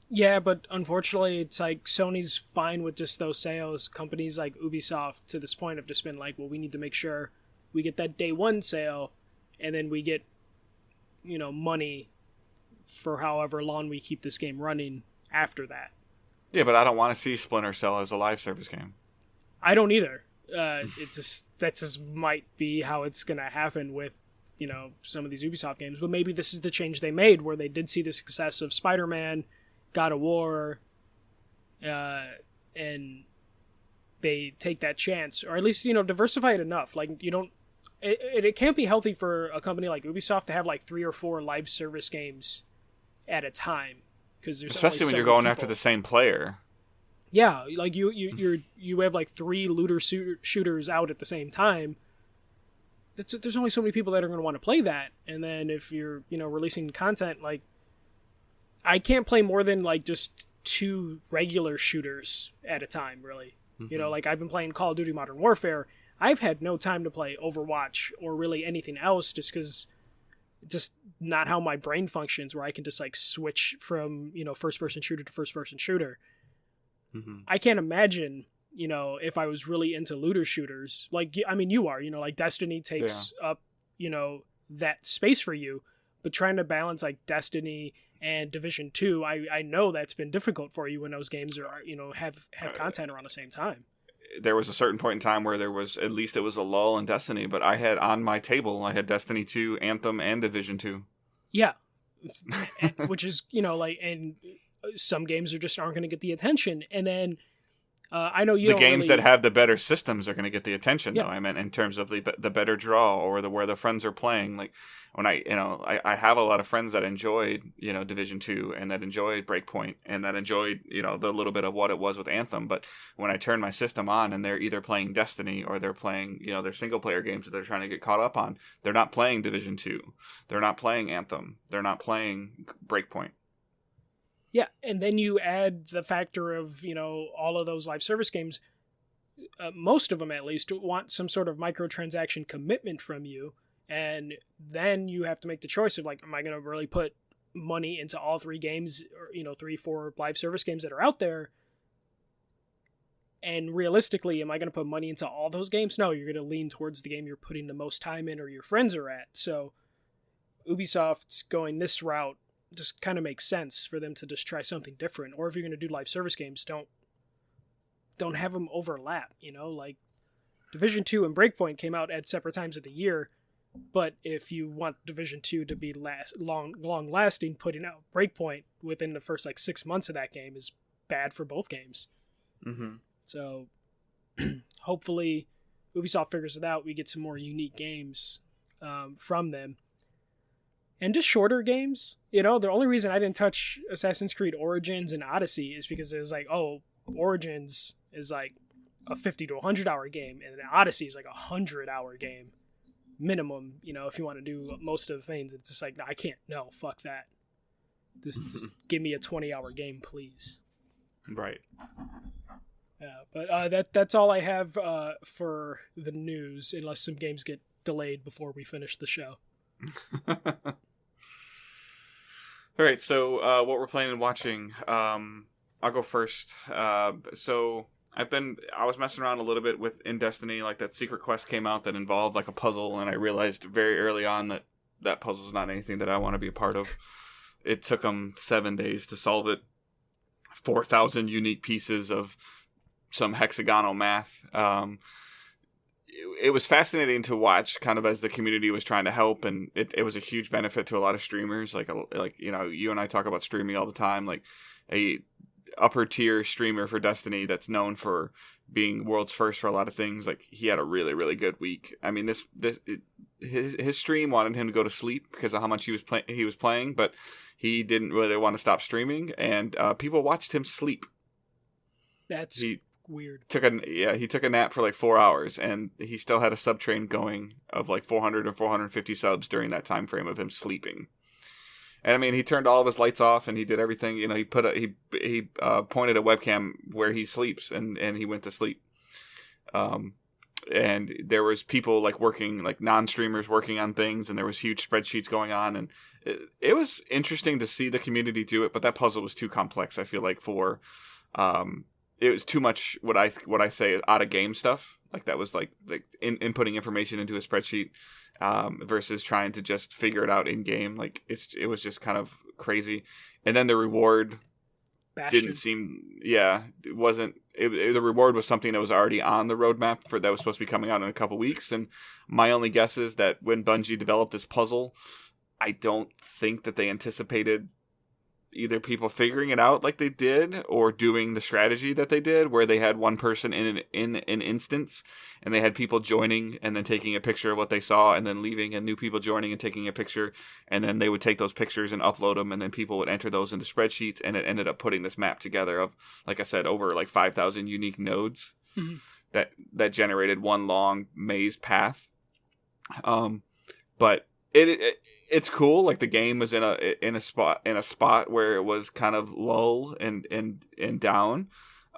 Yeah, but unfortunately, it's Sony's fine with just those sales. Companies like Ubisoft, to this point, have just been well, we need to make sure we get that day one sale, and then we get, money for however long we keep this game running after that. Yeah, but I don't want to see Splinter Cell as a live service game. I don't either. That just might be how it's going to happen with some of these Ubisoft games, but maybe this is the change they made where they did see the success of Spider-Man, God of War, and they take that chance, or at least, diversify it enough. Like, you don't, it can't be healthy for a company like Ubisoft to have like 3 or 4 live service games at a time, because there's especially when you're going after the same player. Yeah, like you have like 3 looter shooters out at the same time. There's only so many people that are going to want to play that, and then if you're releasing content, like, I can't play more than like just 2 regular shooters at a time, really. Mm-hmm. Like, I've been playing Call of Duty Modern Warfare. I've had no time to play Overwatch or really anything else, just because just not how my brain functions, where I can just like switch from first person shooter to first person shooter. Mm-hmm. I can't imagine if I was really into looter shooters, like, I mean, you are, like Destiny takes up that space for you, but trying to balance like Destiny and Division 2, I know that's been difficult for you when those games are have content around the same time. There was a certain point in time where there was, at least it was a lull in Destiny, but I had on my table, I had Destiny 2, Anthem, and Division 2. Yeah. Which is, like, and some games aren't going to get the attention. And then I know you the games that have the better systems are going to get the attention, though. I meant in terms of the better draw, or where the friends are playing. Like, when I have a lot of friends that enjoyed Division 2, and that enjoyed Breakpoint, and that enjoyed the little bit of what it was with Anthem. But when I turn my system on and they're either playing Destiny, or they're playing their single player games that they're trying to get caught up on, they're not playing Division 2, they're not playing Anthem, they're not playing Breakpoint. Yeah, and then you add the factor of, all of those live service games, most of them at least, want some sort of microtransaction commitment from you, and then you have to make the choice of, like, am I going to really put money into all 3 games, or, 3, 4 live service games that are out there? And realistically, am I going to put money into all those games? No, you're going to lean towards the game you're putting the most time in, or your friends are at. So Ubisoft's going this route just kind of makes sense for them to just try something different. Or if you're going to do live service games, don't have them overlap, like Division 2 and Breakpoint came out at separate times of the year, but if you want Division 2 to be long lasting, putting out Breakpoint within the first like 6 months of that game is bad for both games. Mm-hmm. So hopefully Ubisoft figures it out. We get some more unique games from them. And just shorter games. The only reason I didn't touch Assassin's Creed Origins and Odyssey is because it was like, Origins is like a 50 to 100 hour game, and Odyssey is like a 100-hour game minimum. If you want to do most of the things, it's just like, no, I can't. No, fuck that. Just give me a 20-hour game, please. Right. Yeah, but that's all I have for the news, unless some games get delayed before we finish the show. All right, so what we're planning on watching, I'll go first. So I was messing around a little bit in Destiny, like that secret quest came out that involved like a puzzle, and I realized very early on that puzzle is not anything that I want to be a part of. It took them 7 days to solve it. 4,000 unique pieces of some hexagonal math. It was fascinating to watch, kind of as the community was trying to help, and it was a huge benefit to a lot of streamers. Like you and I talk about streaming all the time. Like a upper tier streamer for Destiny that's known for being world's first for a lot of things. Like, he had a really, really good week. I mean, his stream wanted him to go to sleep because of how much he was playing, but he didn't really want to stop streaming, and people watched him sleep. That's weird. He took a nap for like 4 hours, and he still had a sub train going of like 400 or 450 subs during that time frame of him sleeping. And I mean, he turned all of his lights off, and he did everything. He pointed a webcam where he sleeps, and he went to sleep. And there was people like working, like non-streamers working on things, and there was huge spreadsheets going on, and it was interesting to see the community do it. But that puzzle was too complex, I feel like, for it was too much what I say out of game stuff. Like, that was like inputting information into a spreadsheet versus trying to just figure it out in game. Like, it was just kind of crazy. And then the reward didn't seem, it wasn't, the reward was something that was already on the roadmap that was supposed to be coming out in a couple weeks. And my only guess is that when Bungie developed this puzzle, I don't think that they anticipated either people figuring it out like they did or doing the strategy that they did, where they had one person in an instance and they had people joining and then taking a picture of what they saw and then leaving, and new people joining and taking a picture, and then they would take those pictures and upload them, and then people would enter those into spreadsheets, and it ended up putting this map together of, like I said, over like 5,000 unique nodes that generated one long maze path. But it's cool. Like, the game was in a spot where it was kind of lull and down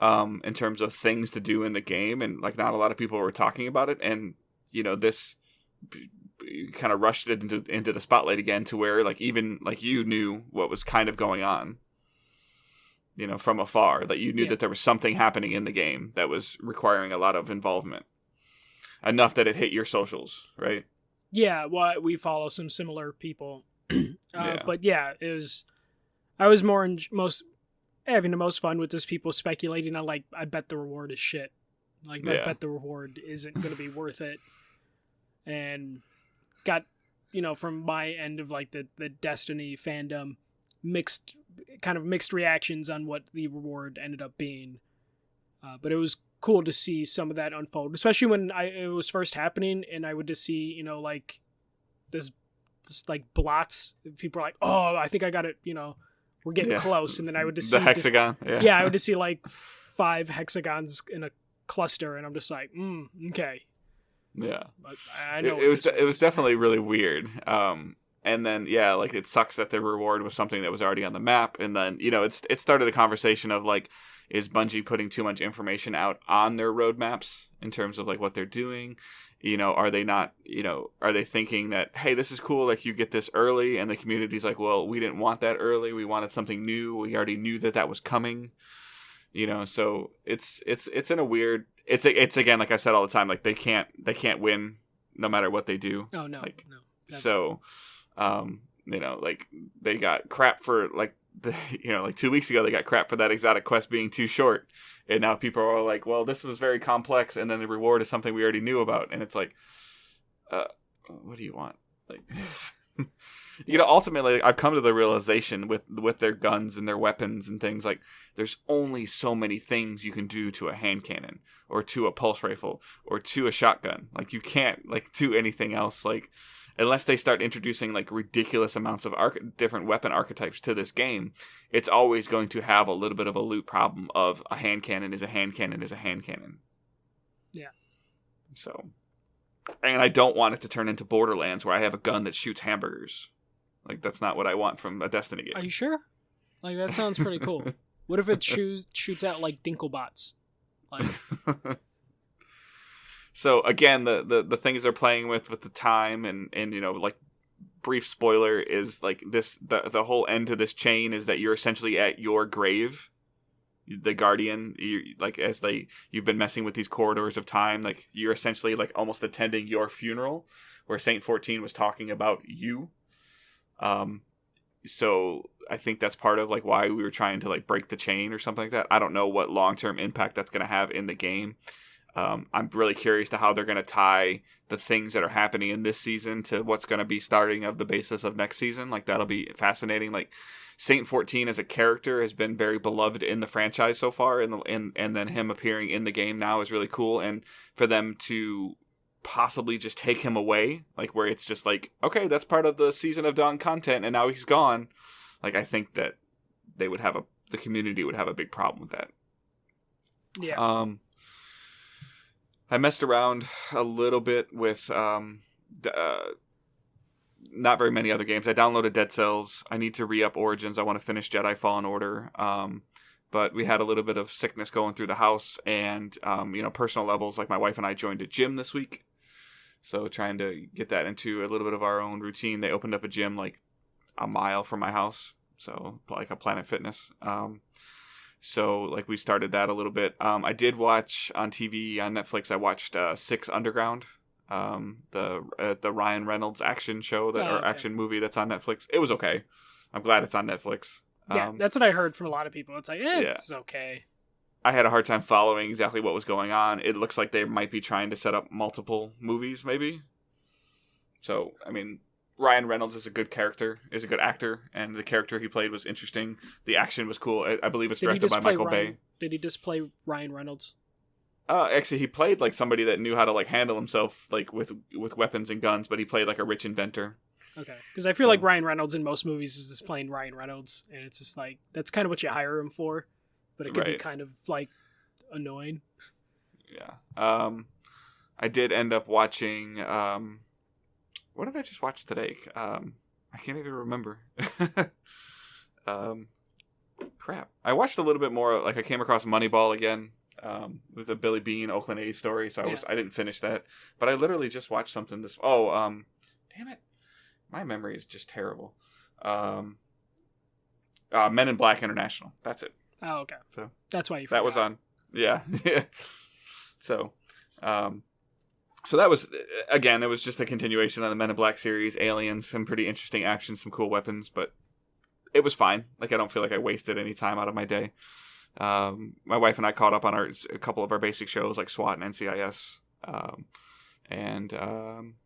in terms of things to do in the game, and like not a lot of people were talking about it. And this kind of rushed it into the spotlight again, to where like even like you knew what was kind of going on, from afar, that you knew that there was something happening in the game that was requiring a lot of involvement, enough that it hit your socials, right? Yeah, well, we follow some similar people. But yeah, I was having the most fun with just people speculating on, like, I bet the reward is shit. Like, I bet the reward isn't going to be worth it. And got, from my end of, like, the Destiny fandom, mixed reactions on what the reward ended up being. But it was cool to see some of that unfold, especially when it was first happening, and I would just see, like, this like blots. People are like, oh, I think I got it, we're getting close, and then I would just see the hexagon. I would just see like 5 hexagons in a cluster, and I'm just like, okay. Yeah, but I know it was definitely really weird. And then like, it sucks that the reward was something that was already on the map, and then it started a conversation of like, is Bungie putting too much information out on their roadmaps in terms of like what they're doing? Are they not, are they thinking that, hey, this is cool, like you get this early, and the community's like, well, we didn't want that early, we wanted something new, we already knew that was coming, so it's in a weird, it's again, like I said all the time, like they can't win no matter what they do. Oh no, like, no. So like they got crap for like like 2 weeks ago they got crap for that exotic quest being too short, and now people are like, well, this was very complex, and then the reward is something we already knew about, and it's like, what do you want? Like, ultimately, I've come to the realization with their guns and their weapons and things, like, there's only so many things you can do to a hand cannon or to a pulse rifle or to a shotgun. Like, you can't like do anything else, like, unless they start introducing like ridiculous amounts of different weapon archetypes to this game. It's always going to have a little bit of a loot problem of a hand cannon is a hand cannon is a hand cannon. Yeah. So, and I don't want it to turn into Borderlands where I have a gun that shoots hamburgers. Like, that's not what I want from a Destiny game. Are you sure? Like, that sounds pretty cool. What if it shoots out like Dinklebots? Like, so again, the things they're playing with the time and like, brief spoiler is like this, the whole end to this chain is that you're essentially at your grave, the Guardian, you've been messing with these corridors of time, like you're essentially like almost attending your funeral, where Saint 14 was talking about you. So I think that's part of like why we were trying to like break the chain or something like that. I don't know what long-term impact that's going to have in the game. I'm really curious to how they're going to tie the things that are happening in this season to what's going to be starting of the basis of next season. Like, that'll be fascinating. Like, Saint 14 as a character has been very beloved in the franchise so far, and then him appearing in the game now is really cool. And for them to possibly just take him away, like where it's just like, okay, that's part of the Season of Dawn content, and now he's gone. Like, I think that they would have the community would have a big problem with that. Yeah. I messed around a little bit with not very many other games. I downloaded Dead Cells. I need to re-up Origins. I want to finish Jedi Fallen Order. But we had a little bit of sickness going through the house, and personal levels. Like, my wife and I joined a gym this week, so trying to get that into a little bit of our own routine. They opened up a gym like a mile from my house, so like a Planet Fitness. So, like, we started that a little bit. I did watch on TV, on Netflix, I watched Six Underground, the Ryan Reynolds action show, action movie that's on Netflix. It was okay. I'm glad it's on Netflix. Yeah, that's what I heard from a lot of people. It's like, yeah. it's okay. I had a hard time following exactly what was going on. It looks like they might be trying to set up multiple movies, maybe. So, I mean, Ryan Reynolds is a good actor, and the character he played was interesting. The action was cool. I believe it's directed by Michael Bay. Did he just play Ryan Reynolds? Actually, he played like somebody that knew how to like handle himself like with weapons and guns, but he played like a rich inventor. Okay, because I feel like Ryan Reynolds in most movies is just playing Ryan Reynolds, and it's just like that's kind of what you hire him for, but it could be kind of like annoying. Yeah. I did end up watching. What did I just watch today? I can't even remember. Crap. I watched a little bit more. Like I came across Moneyball again. With the Billy Bean Oakland A's story, so I didn't finish that, but I literally just watched something damn it, my memory is just terrible. Men in Black International, that's it. Oh, okay. So that's why you that was on. Yeah. So that was, again, it was just a continuation of the Men in Black series. Aliens, some pretty interesting action, some cool weapons, but it was fine. Like I don't feel like I wasted any time out of my day. My wife and I caught up on a couple of our basic shows like SWAT and NCIS, and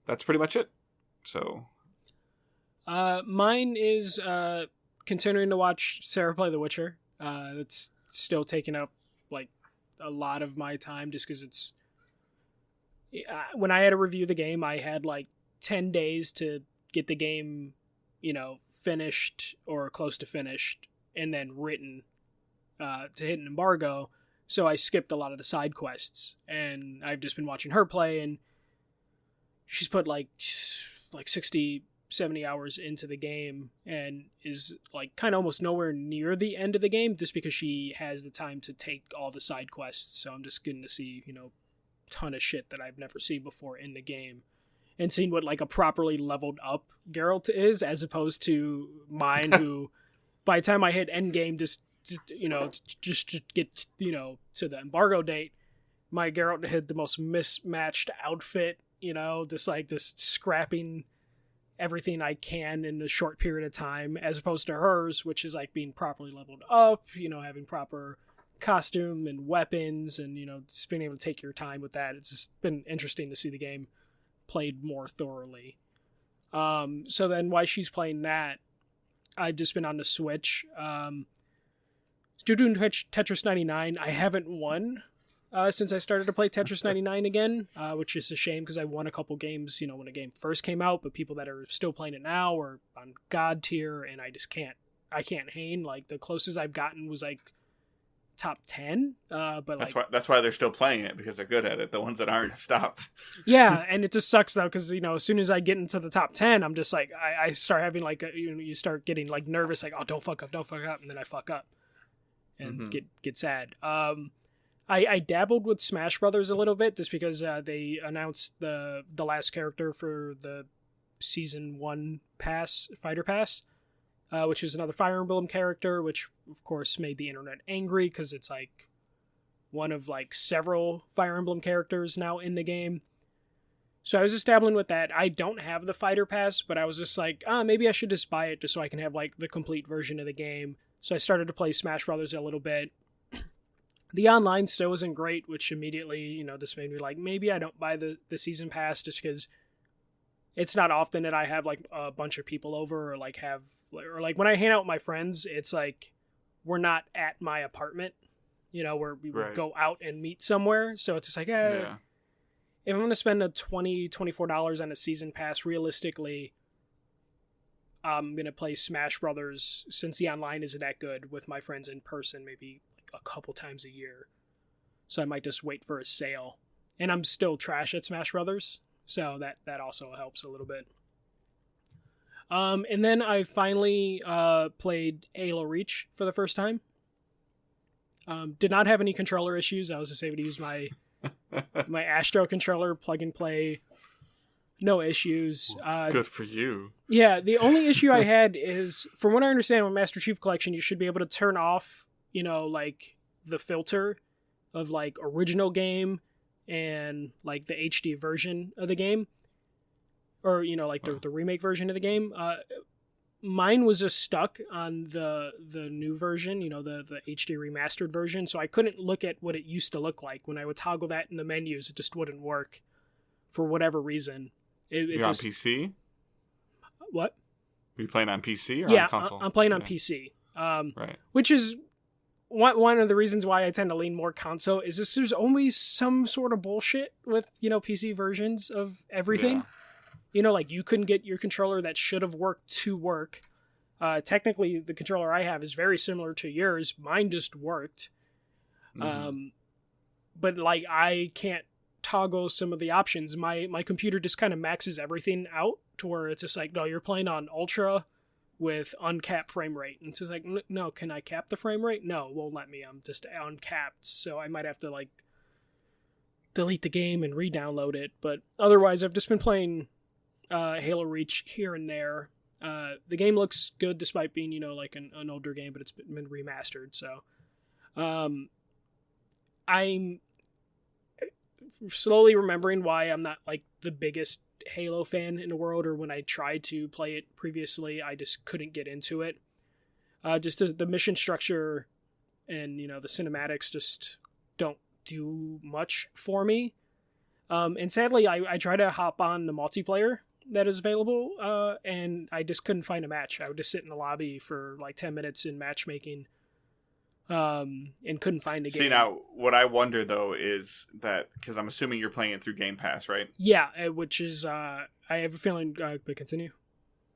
that's pretty much it. So, mine is continuing to watch Sarah play The Witcher. That's still taking up like a lot of my time, just because it's when I had to review the game, I had like 10 days to get the game, finished or close to finished, and then written. To hit an embargo, so I skipped a lot of the side quests, and I've just been watching her play, and she's put like 60, 70 hours into the game, and is like kind of almost nowhere near the end of the game, just because she has the time to take all the side quests. So I'm just getting to see, ton of shit that I've never seen before in the game, and seeing what like a properly leveled up Geralt is, as opposed to mine, who by the time I hit endgame, just to get, to the embargo date, my Geralt had the most mismatched outfit, just scrapping everything I can in a short period of time, as opposed to hers, which is like being properly leveled up, having proper costume and weapons, and, just being able to take your time with that. It's just been interesting to see the game played more thoroughly. So then while she's playing that, I've just been on the Switch, still doing Tetris 99. I haven't won since I started to play Tetris 99 again, which is a shame because I won a couple games, when a game first came out, but people that are still playing it now are on God tier, and I can't hang. Like the closest I've gotten was like top 10, but that's why they're still playing it, because they're good at it. The ones that aren't have stopped. Yeah, and it just sucks though, because as soon as I get into the top 10, I'm just like I start having like you start getting like nervous, like, oh, don't fuck up, and then I fuck up and get sad. I dabbled with Smash Brothers a little bit, just because they announced the last character for the Season 1 Fighter Pass, which is another Fire Emblem character, which of course made the internet angry, because it's like one of like several Fire Emblem characters now in the game. So I was just dabbling with that. I don't have the Fighter Pass, but I was just like, maybe I should just buy it just so I can have like the complete version of the game. So I started to play Smash Brothers a little bit. The online still isn't great, which immediately, just made me like, maybe I don't buy the season pass, just because it's not often that I have like a bunch of people over, or like when I hang out with my friends, it's like we're not at my apartment, where we would go out and meet somewhere. So it's just like, if I'm going to spend $24 on a season pass, realistically, I'm going to play Smash Brothers, since the online isn't that good, with my friends in person, maybe like a couple times a year. So I might just wait for a sale. And I'm still trash at Smash Brothers, so that also helps a little bit. And then I finally played Halo Reach for the first time. Did not have any controller issues. I was just able to use my Astro controller, plug and play. No issues. Good for you. Yeah, the only issue I had is, from what I understand, with Master Chief Collection, you should be able to turn off, like the filter of like original game and like the HD version of the game, or like the remake version of the game. mine was just stuck on the new version, the HD remastered version, so I couldn't look at what it used to look like. When I would toggle that in the menus, it just wouldn't work for whatever reason. You're on PC? What? Are you playing on PC or on console? I'm playing on PC. Right. Which is one of the reasons why I tend to lean more console, is this, there's always some sort of bullshit with, PC versions of everything. Yeah. Like you couldn't get your controller that should have worked to work. Technically, the controller I have is very similar to yours. Mine just worked. Mm-hmm. But like I can't toggle some of the options. My computer just kind of maxes everything out to where it's just like, no, you're playing on ultra with uncapped frame rate. And it's just like, no, can I cap the frame rate? No, it won't let me. I'm just uncapped. So I might have to like delete the game and re-download it. But otherwise, I've just been playing Halo Reach here and there. The game looks good despite being, like an older game, but it's been remastered. So I'm slowly remembering why I'm not like the biggest Halo fan in the world, or when I tried to play it previously, I just couldn't get into it. Just as the mission structure and, the cinematics just don't do much for me. And sadly, I try to hop on the multiplayer that is available, and I just couldn't find a match. I would just sit in the lobby for like 10 minutes in matchmaking, and couldn't find a game. See, now, what I wonder, though, is that, because I'm assuming you're playing it through Game Pass, right? Yeah, which is, I have a feeling, but continue.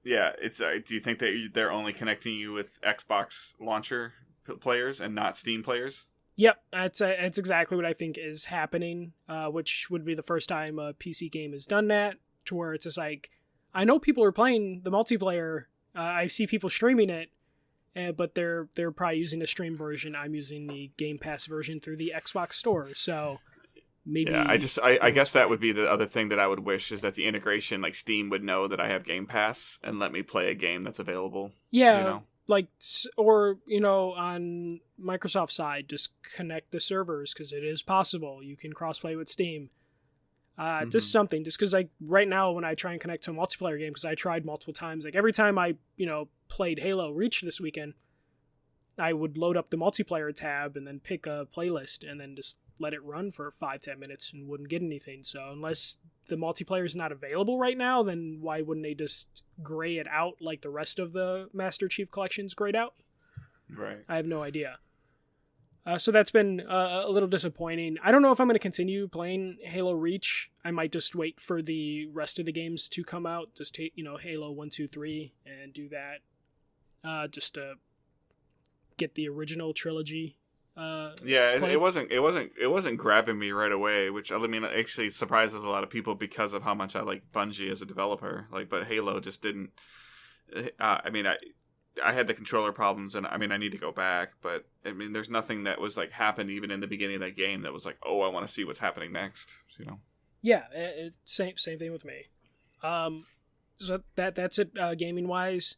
Yeah, it's. Do you think that they're only connecting you with Xbox launcher players and not Steam players? Yep, that's exactly what I think is happening, which would be the first time a PC game has done that, to where it's just like, I know people are playing the multiplayer, I see people streaming it, but they're probably using the stream version. I'm using the Game Pass version through the Xbox store, so maybe... Yeah, I guess that would be the other thing that I would wish, is that the integration, like Steam would know that I have Game Pass and let me play a game that's available. Yeah, like, or, on Microsoft side, just connect the servers, because it is possible. You can crossplay with Steam. Just something, just because like right now when I try and connect to a multiplayer game, because I tried multiple times, like every time I played Halo Reach this weekend, I would load up the multiplayer tab and then pick a playlist and then just let it run for 5-10 minutes and wouldn't get anything. So unless the multiplayer is not available right now, then why wouldn't they just gray it out like the rest of the Master Chief Collection's grayed out? Right. I have no idea. So that's been a little disappointing. I don't know if I'm going to continue playing Halo Reach. I might just wait for the rest of the games to come out. Just take, Halo 1, 2, 3 and do that. Just to get the original trilogy. It wasn't grabbing me right away, which I mean actually surprises a lot of people because of how much I like Bungie as a developer. Like, but Halo just didn't. I had the controller problems, and I need to go back, but there's nothing that was like happened even in the beginning of that game that was like, oh, I want to see what's happening next. Yeah, same thing with me. So that's it. Gaming wise,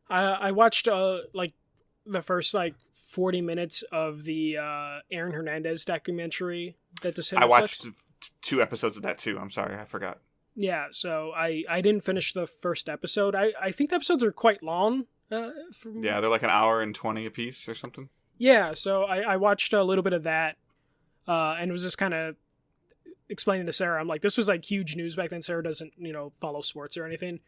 I watched like the first like 40 minutes of the Aaron Hernandez documentary that just hit Netflix. I watched 2 episodes of that too. I'm sorry, I forgot. Yeah, so I didn't finish the first episode. I think the episodes are quite long. Yeah, they're like an hour and 20 a piece or something. Yeah, so I watched a little bit of that, and was just kind of explaining to Sarah. I'm like, this was like huge news back then. Sarah doesn't, follow sports or anything.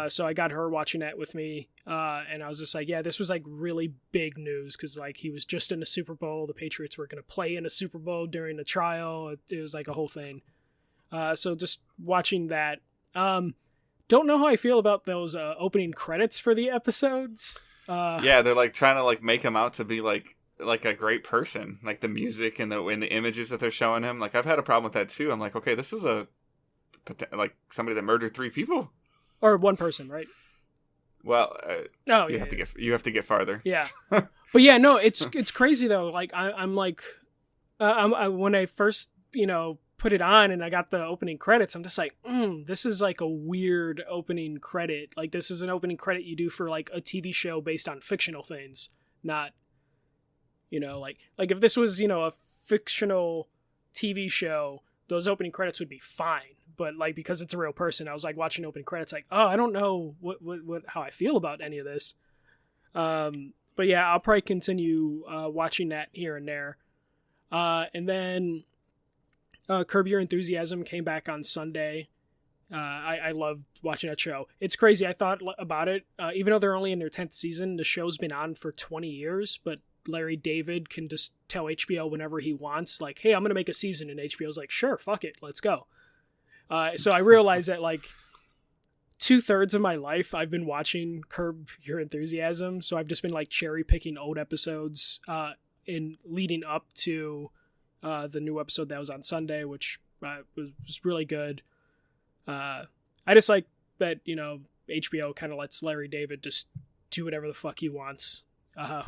So I got her watching that with me, and I was just like, yeah, this was like really big news, because like he was just in the Super Bowl. The Patriots were going to play in a Super Bowl during the trial. It was like a whole thing. So just watching that. Don't know how I feel about those opening credits for the episodes. Yeah, they're like trying to like make him out to be like a great person, like the music and the images that they're showing him. Like I've had a problem with that too. I'm like, okay, this is like somebody that murdered 3 people, or 1 person, right? Well, you have to get farther. Yeah, but yeah, no, it's crazy though. Like I'm like, when I first put it on and I got the opening credits, I'm just like, this is like a weird opening credit. Like this is an opening credit you do for like a TV show based on fictional things, not, like if this was, a fictional TV show, those opening credits would be fine. but like because it's a real person, I was like watching opening credits, like, oh, I don't know what how I feel about any of this. But yeah, I'll probably continue watching that here and there. And then Curb Your Enthusiasm came back on Sunday. I love watching that show. It's crazy. I thought about it. Even though they're only in their 10th season, the show's been on for 20 years, but Larry David can just tell HBO whenever he wants, like, hey, I'm going to make a season, and HBO's like, sure, fuck it, let's go. So I realized that, like, 2/3 of my life I've been watching Curb Your Enthusiasm, so I've just been, like, cherry-picking old episodes in leading up to the new episode that was on Sunday, which was really good. I just like that, you know, HBO kind of lets Larry David just do whatever the fuck he wants,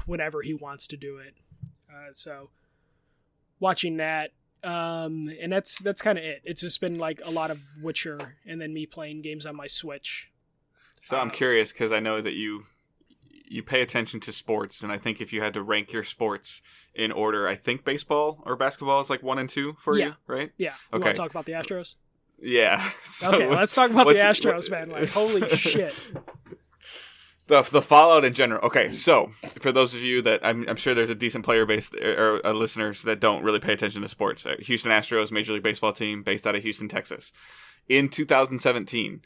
whenever he wants to do it. So watching that, and that's kind of it. It's just been like a lot of Witcher and then me playing games on my Switch. So I'm curious because I know that you pay attention to sports, and I think if you had to rank your sports in order, I think baseball or basketball is like 1 and 2 for you, right? Yeah. You want to talk about the Astros? Yeah. So okay, let's talk about the Astros, man. Like, holy shit. The fallout in general. Okay, so for those of you that I'm sure there's a decent player base or listeners that don't really pay attention to sports. Houston Astros, Major League Baseball team based out of Houston, Texas. In 2017,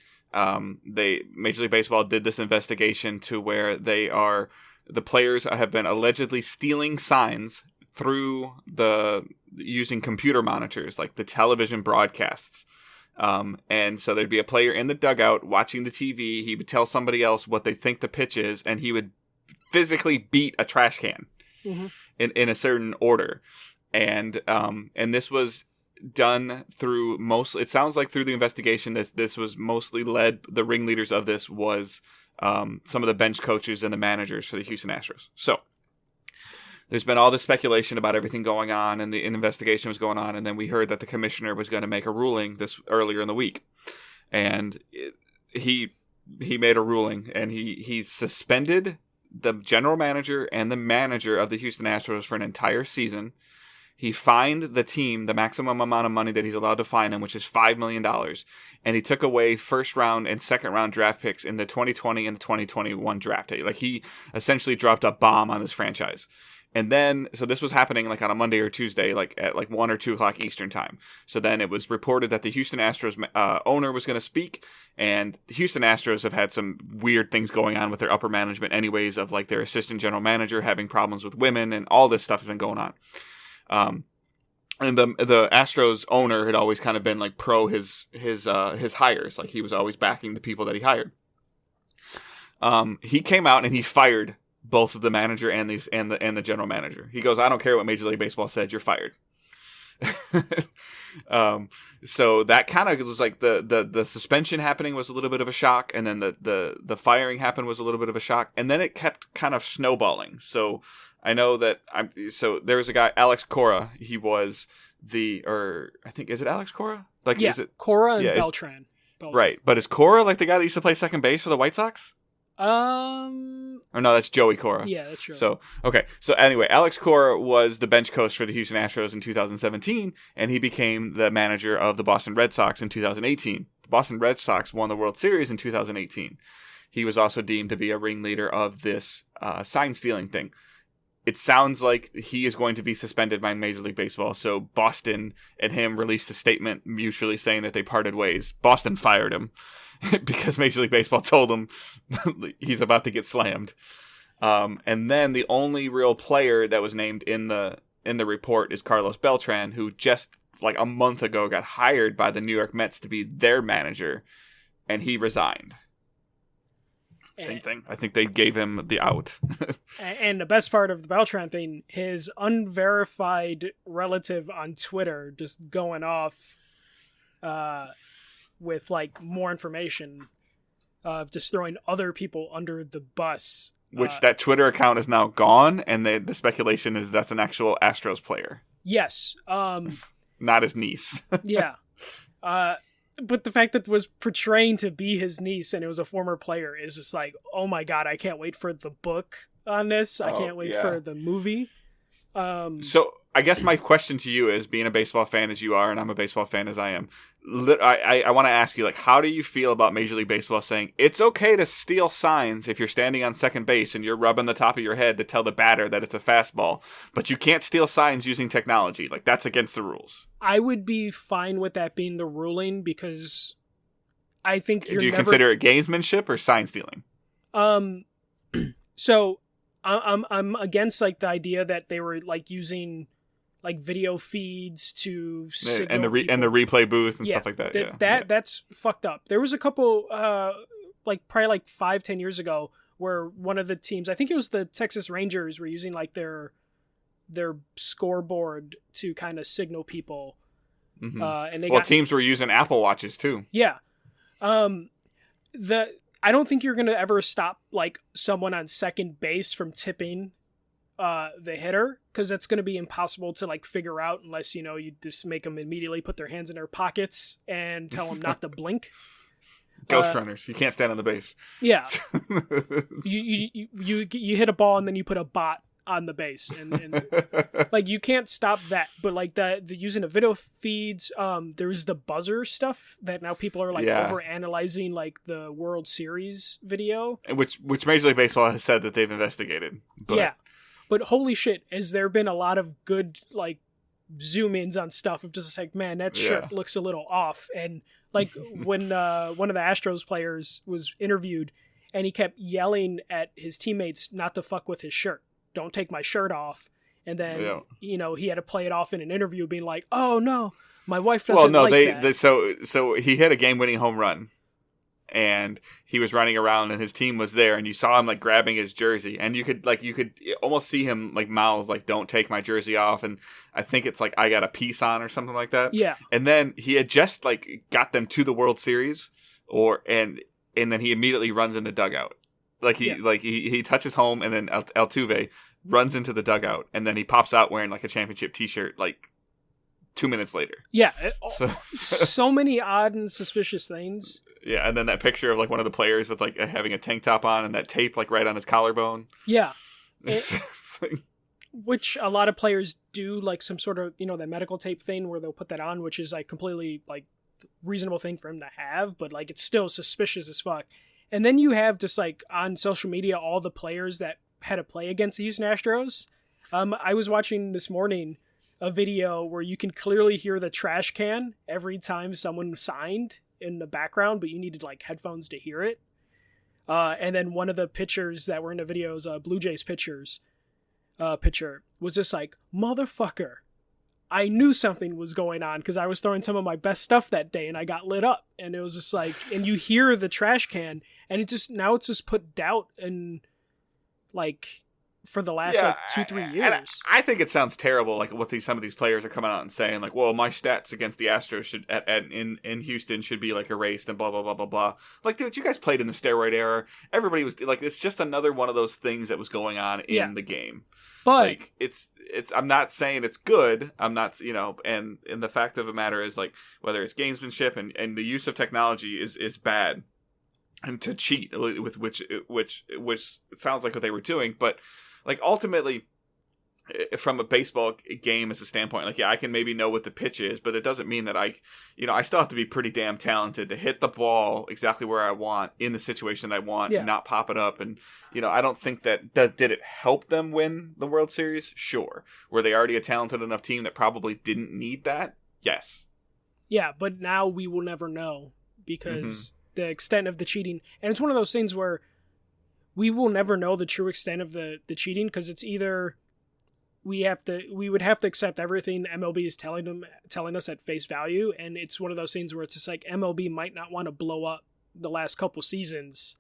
Major League Baseball did this investigation to where the players have been allegedly stealing signs through using computer monitors, like the television broadcasts. And so there'd be a player in the dugout watching the TV. He would tell somebody else what they think the pitch is, and he would physically beat a trash can in a certain order. And this was done through it sounds like through the investigation that this was mostly the ringleaders of this was some of the bench coaches and the managers for the Houston Astros. So there's been all this speculation about everything going on, and the investigation was going on, and then we heard that the commissioner was going to make a ruling this earlier in the week, and he made a ruling, and he suspended the general manager and the manager of the Houston Astros for an entire season. He fined the team the maximum amount of money that he's allowed to fine them, which is $5 million, and he took away first round and second round draft picks in the 2020 and the 2021 draft. Like, he essentially dropped a bomb on this franchise. And then, so this was happening like on a Monday or Tuesday, like at like 1 or 2 o'clock Eastern time. So then it was reported that the Houston Astros owner was going to speak, and the Houston Astros have had some weird things going on with their upper management anyways, of like their assistant general manager having problems with women, and all this stuff has been going on. And the Astros owner had always kind of been like pro his hires. Like, he was always backing the people that he hired. He came out and he fired both of the manager and the general manager. He goes, I don't care what Major League Baseball said, you're fired. So that kind of was like the suspension happening was a little bit of a shock, and then the firing happened was a little bit of a shock, and then it kept kind of snowballing. So I know that there was a guy, Alex Cora. He was I think, is it Alex Cora? Like, yeah, is it Cora and Beltran? Both. Right, but is Cora like the guy that used to play second base for the White Sox? Or no, that's Joey Cora. Yeah, that's true. So, okay. So anyway, Alex Cora was the bench coach for the Houston Astros in 2017, and he became the manager of the Boston Red Sox in 2018. The Boston Red Sox won the World Series in 2018. He was also deemed to be a ringleader of this sign stealing thing. It sounds like he is going to be suspended by Major League Baseball. So Boston and him released a statement mutually saying that they parted ways. Boston fired him because Major League Baseball told him he's about to get slammed. And then the only real player that was named in the report is Carlos Beltran, who just like a month ago got hired by the New York Mets to be their manager, and he resigned. Same thing. I think they gave him the out. And the best part of the Beltran thing, his unverified relative on Twitter just going off with like more information of just throwing other people under the bus. Which that Twitter account is now gone, and the speculation is that's an actual Astros player. Yes. Not his niece. Yeah. But the fact that it was portraying to be his niece and it was a former player is just like, oh my god, I can't wait for the book on this. I can't wait for the movie. So I guess my question to you is, being a baseball fan as you are, and I'm a baseball fan as I am, I want to ask you, like, how do you feel about Major League Baseball saying it's okay to steal signs if you're standing on second base and you're rubbing the top of your head to tell the batter that it's a fastball, but you can't steal signs using technology? Like, that's against the rules. I would be fine with that being the ruling, because I think do you consider it gamesmanship or sign stealing? So I'm against like the idea that they were like using like video feeds to signal and the replay booth and stuff like that. That's fucked up. There was a couple like probably like 5-10 years ago where one of the teams, I think it was the Texas Rangers, were using like their scoreboard to kind of signal people. Mm-hmm. And teams were using Apple Watches too. Yeah. I don't think you're going to ever stop like someone on second base from tipping the hitter, because that's going to be impossible to like figure out unless, you know, you just make them immediately put their hands in their pockets and tell them not to blink. Ghost runners. You can't stand on the base. Yeah. you hit a ball and then you put a bot on the base, and like you can't stop that. But like the using the video feeds, there's the buzzer stuff that now people are like over analyzing, like the World Series video, which Major League Baseball has said that they've investigated. But... yeah, but holy shit, has there been a lot of good like zoom ins on stuff of just like, man, that shirt looks a little off. And like when one of the Astros players was interviewed and he kept yelling at his teammates not to fuck with his shirt. Don't take my shirt off. And then, you know, he had to play it off in an interview being like, oh no, my wife doesn't like that. So he hit a game-winning home run and he was running around and his team was there and you saw him like grabbing his jersey and you could almost see him like mouth like, don't take my jersey off. And I think it's like, I got a piece on or something like that. Yeah. And then he had just like got them to the World Series and then he immediately runs in the dugout. He touches home and then Altuve runs into the dugout and then he pops out wearing like a championship t-shirt like 2 minutes later. Yeah. So many odd and suspicious things. Yeah. And then that picture of like one of the players with like having a tank top on and that tape like right on his collarbone. Yeah. Which a lot of players do, like some sort of, you know, that medical tape thing where they'll put that on, which is like completely like reasonable thing for him to have, but like it's still suspicious as fuck. And then you have just like on social media all the players that had to play against the Houston Astros. I was watching this morning a video where you can clearly hear the trash can every time someone signed in the background, but you needed like headphones to hear it. And then one of the pitchers that were in the videos, Blue Jays pitcher, was just like, motherfucker, I knew something was going on because I was throwing some of my best stuff that day and I got lit up. And it was just like, and you hear the trash can and it's just put doubt in like for the last 2-3 years. I think it sounds terrible, like what some of these players are coming out and saying, like, well, my stats against the Astros should in Houston should be like erased and blah blah blah blah blah. Like, dude, you guys played in the steroid era. Everybody was like, it's just another one of those things that was going on in the game. But like, it's. I'm not saying it's good. I'm not, you know, and the fact of the matter is, like, whether it's gamesmanship and the use of technology is bad, and to cheat with which it sounds like what they were doing, but like ultimately, from a baseball game as a standpoint, like, yeah, I can maybe know what the pitch is, but it doesn't mean that I still have to be pretty damn talented to hit the ball exactly where I want in the situation I want and not pop it up. And, you know, I don't think did it help them win the World Series? Sure. Were they already a talented enough team that probably didn't need that? Yes. Yeah, but now we will never know because the extent of the cheating, and it's one of those things where we will never know the true extent of the cheating because it's either we would have to accept everything MLB is telling us at face value, and it's one of those things where it's just like MLB might not want to blow up the last couple seasons,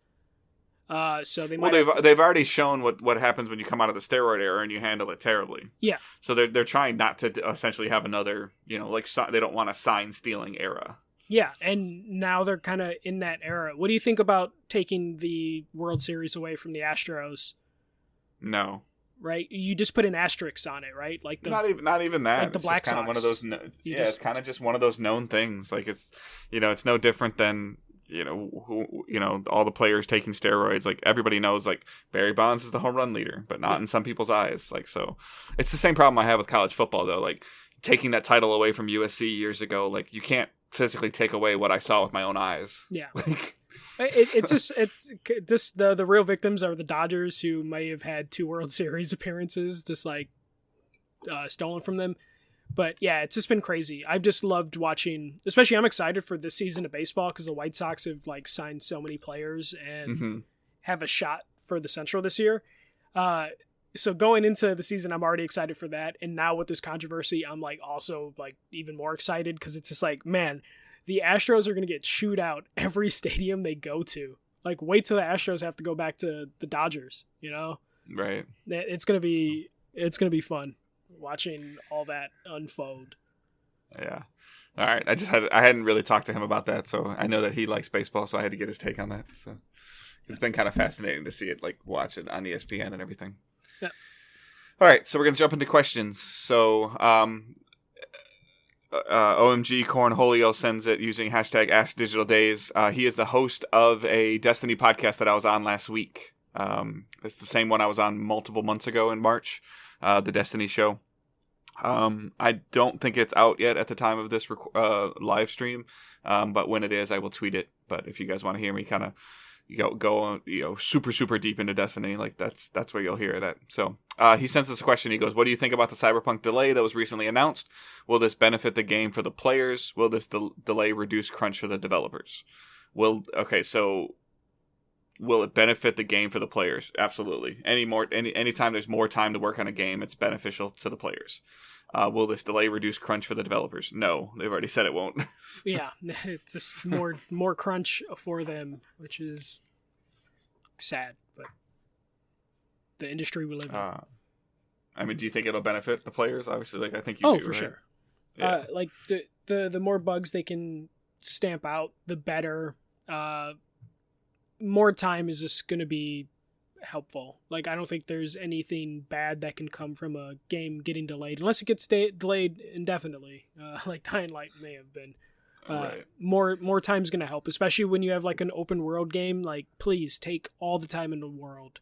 so they might. Well, they've already shown what happens when you come out of the steroid era and you handle it terribly. Yeah. So they're trying not to essentially have another, you know, like they don't want a sign stealing era. Yeah, and now they're kind of in that era. What do you think about taking the World Series away from the Astros? No. Right, you just put an asterisk on it, right? Like not even that. Like the Black Sox. Kind of one of those. It's kind of just one of those known things. Like it's no different than all the players taking steroids. Like, everybody knows, like, Barry Bonds is the home run leader, but not in some people's eyes. Like, so it's the same problem I have with college football, though. Like, taking that title away from USC years ago, like, you can't physically take away what I saw with my own eyes. Yeah. Like, the real victims are the Dodgers, who may have had 2 World Series appearances just like stolen from them. But yeah, it's just been crazy. I've just loved watching, especially I'm excited for this season of baseball because the White Sox have like signed so many players and have a shot for the Central this year. So going into the season, I'm already excited for that. And now with this controversy, I'm like also like even more excited because it's just like, man, the Astros are going to get chewed out every stadium they go to. Like, wait till the Astros have to go back to the Dodgers, Right. It's going to be fun watching all that unfold. Yeah. All right. I hadn't really talked to him about that, so I know that he likes baseball, so I had to get his take on that. So it's been kind of fascinating to see it, like, watch it on ESPN and everything. Yeah. All right, so we're going to jump into questions. So OMG Cornholio sends it using hashtag AskDigitalDays. He is the host of a Destiny podcast that I was on last week. It's the same one I was on multiple months ago in March, the Destiny show. I don't think it's out yet at the time of this live stream, but when it is, I will tweet it. But if you guys want to hear me kind of go super, super deep into Destiny, like that's where you'll hear it at. So he sends us a question. He goes, what do you think about the Cyberpunk delay that was recently announced? Will this benefit the game for the players? Will this delay reduce crunch for the developers? So will it benefit the game for the players? Absolutely. Anytime there's more time to work on a game, it's beneficial to the players. Will this delay reduce crunch for the developers? No, they've already said it won't. Yeah, it's just more crunch for them, which is sad, but the industry we live in. I mean, do you think it'll benefit the players? Obviously, like, I think you do. Oh, for sure. Yeah. Like the more bugs they can stamp out, the better. More time is just going to be helpful. Like, I don't think there's anything bad that can come from a game getting delayed unless it gets delayed indefinitely, like Dying Light may have been. Right. More time's gonna help, especially when you have like an open world game. Like, please take all the time in the world,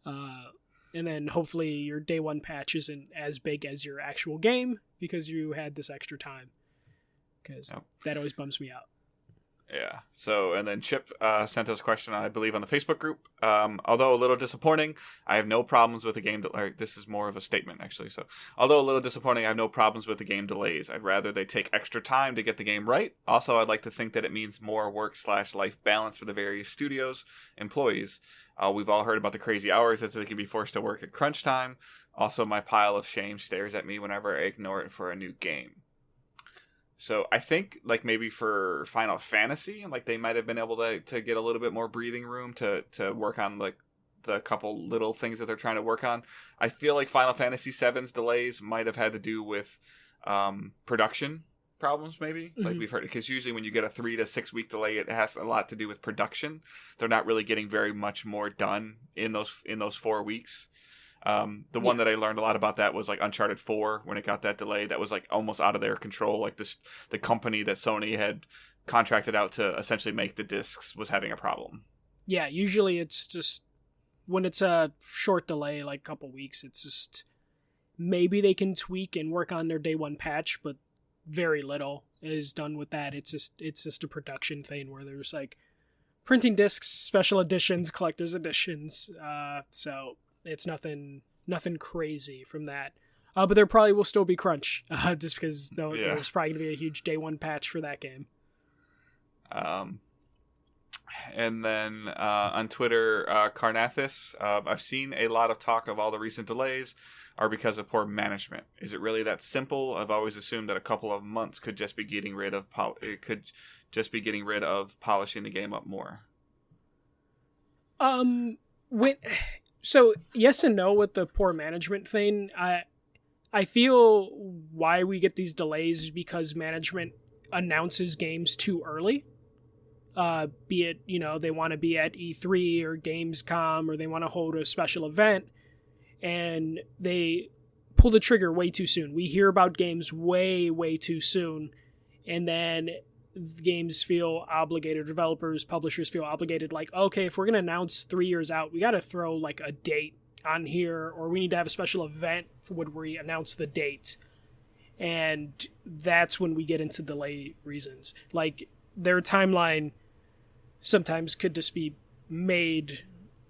and then hopefully your day one patch isn't as big as your actual game because you had this extra time, because that always bums me out. Yeah. So, and then Chip sent us a question, I believe, on the Facebook group. Although a little disappointing, I have no problems with the game. This is more of a statement, actually. So, although a little disappointing, I have no problems with the game delays. I'd rather they take extra time to get the game right. Also, I'd like to think that it means more work/life balance for the various studios' employees. We've all heard about the crazy hours that they can be forced to work at crunch time. Also, my pile of shame stares at me whenever I ignore it for a new game. So I think, like, maybe for Final Fantasy, like, they might have been able to get a little bit more breathing room to work on, like, the couple little things that they're trying to work on. I feel like Final Fantasy VII's delays might have had to do with production problems, maybe. Mm-hmm. Like, we've heard, because usually when you get a 3 to 6 week delay, it has a lot to do with production. They're not really getting very much more done in those 4 weeks. One that I learned a lot about that was like Uncharted 4, when it got that delay, that was like almost out of their control. Like the company that Sony had contracted out to essentially make the discs was having a problem. Yeah, usually it's just when it's a short delay, like a couple weeks, it's just maybe they can tweak and work on their day one patch, but very little is done with that. It's just a production thing where there's like printing discs, special editions, collector's editions. So it's nothing crazy from that. But there probably will still be crunch, just because there's probably going to be a huge day one patch for that game. And then on Twitter, Carnathis, I've seen a lot of talk of all the recent delays are because of poor management. Is it really that simple? I've always assumed that a couple of months could just be getting rid of polishing the game up more. So yes and no with the poor management thing. I feel why we get these delays is because management announces games too early. Be it, they want to be at E3 or Gamescom, or they want to hold a special event, and they pull the trigger way too soon. We hear about games way, way too soon, and then games feel obligated, developers, publishers feel obligated, like, okay, if we're going to announce 3 years out, we got to throw like a date on here, or we need to have a special event for when we announce the date. And that's when we get into delay reasons. Like, their timeline sometimes could just be made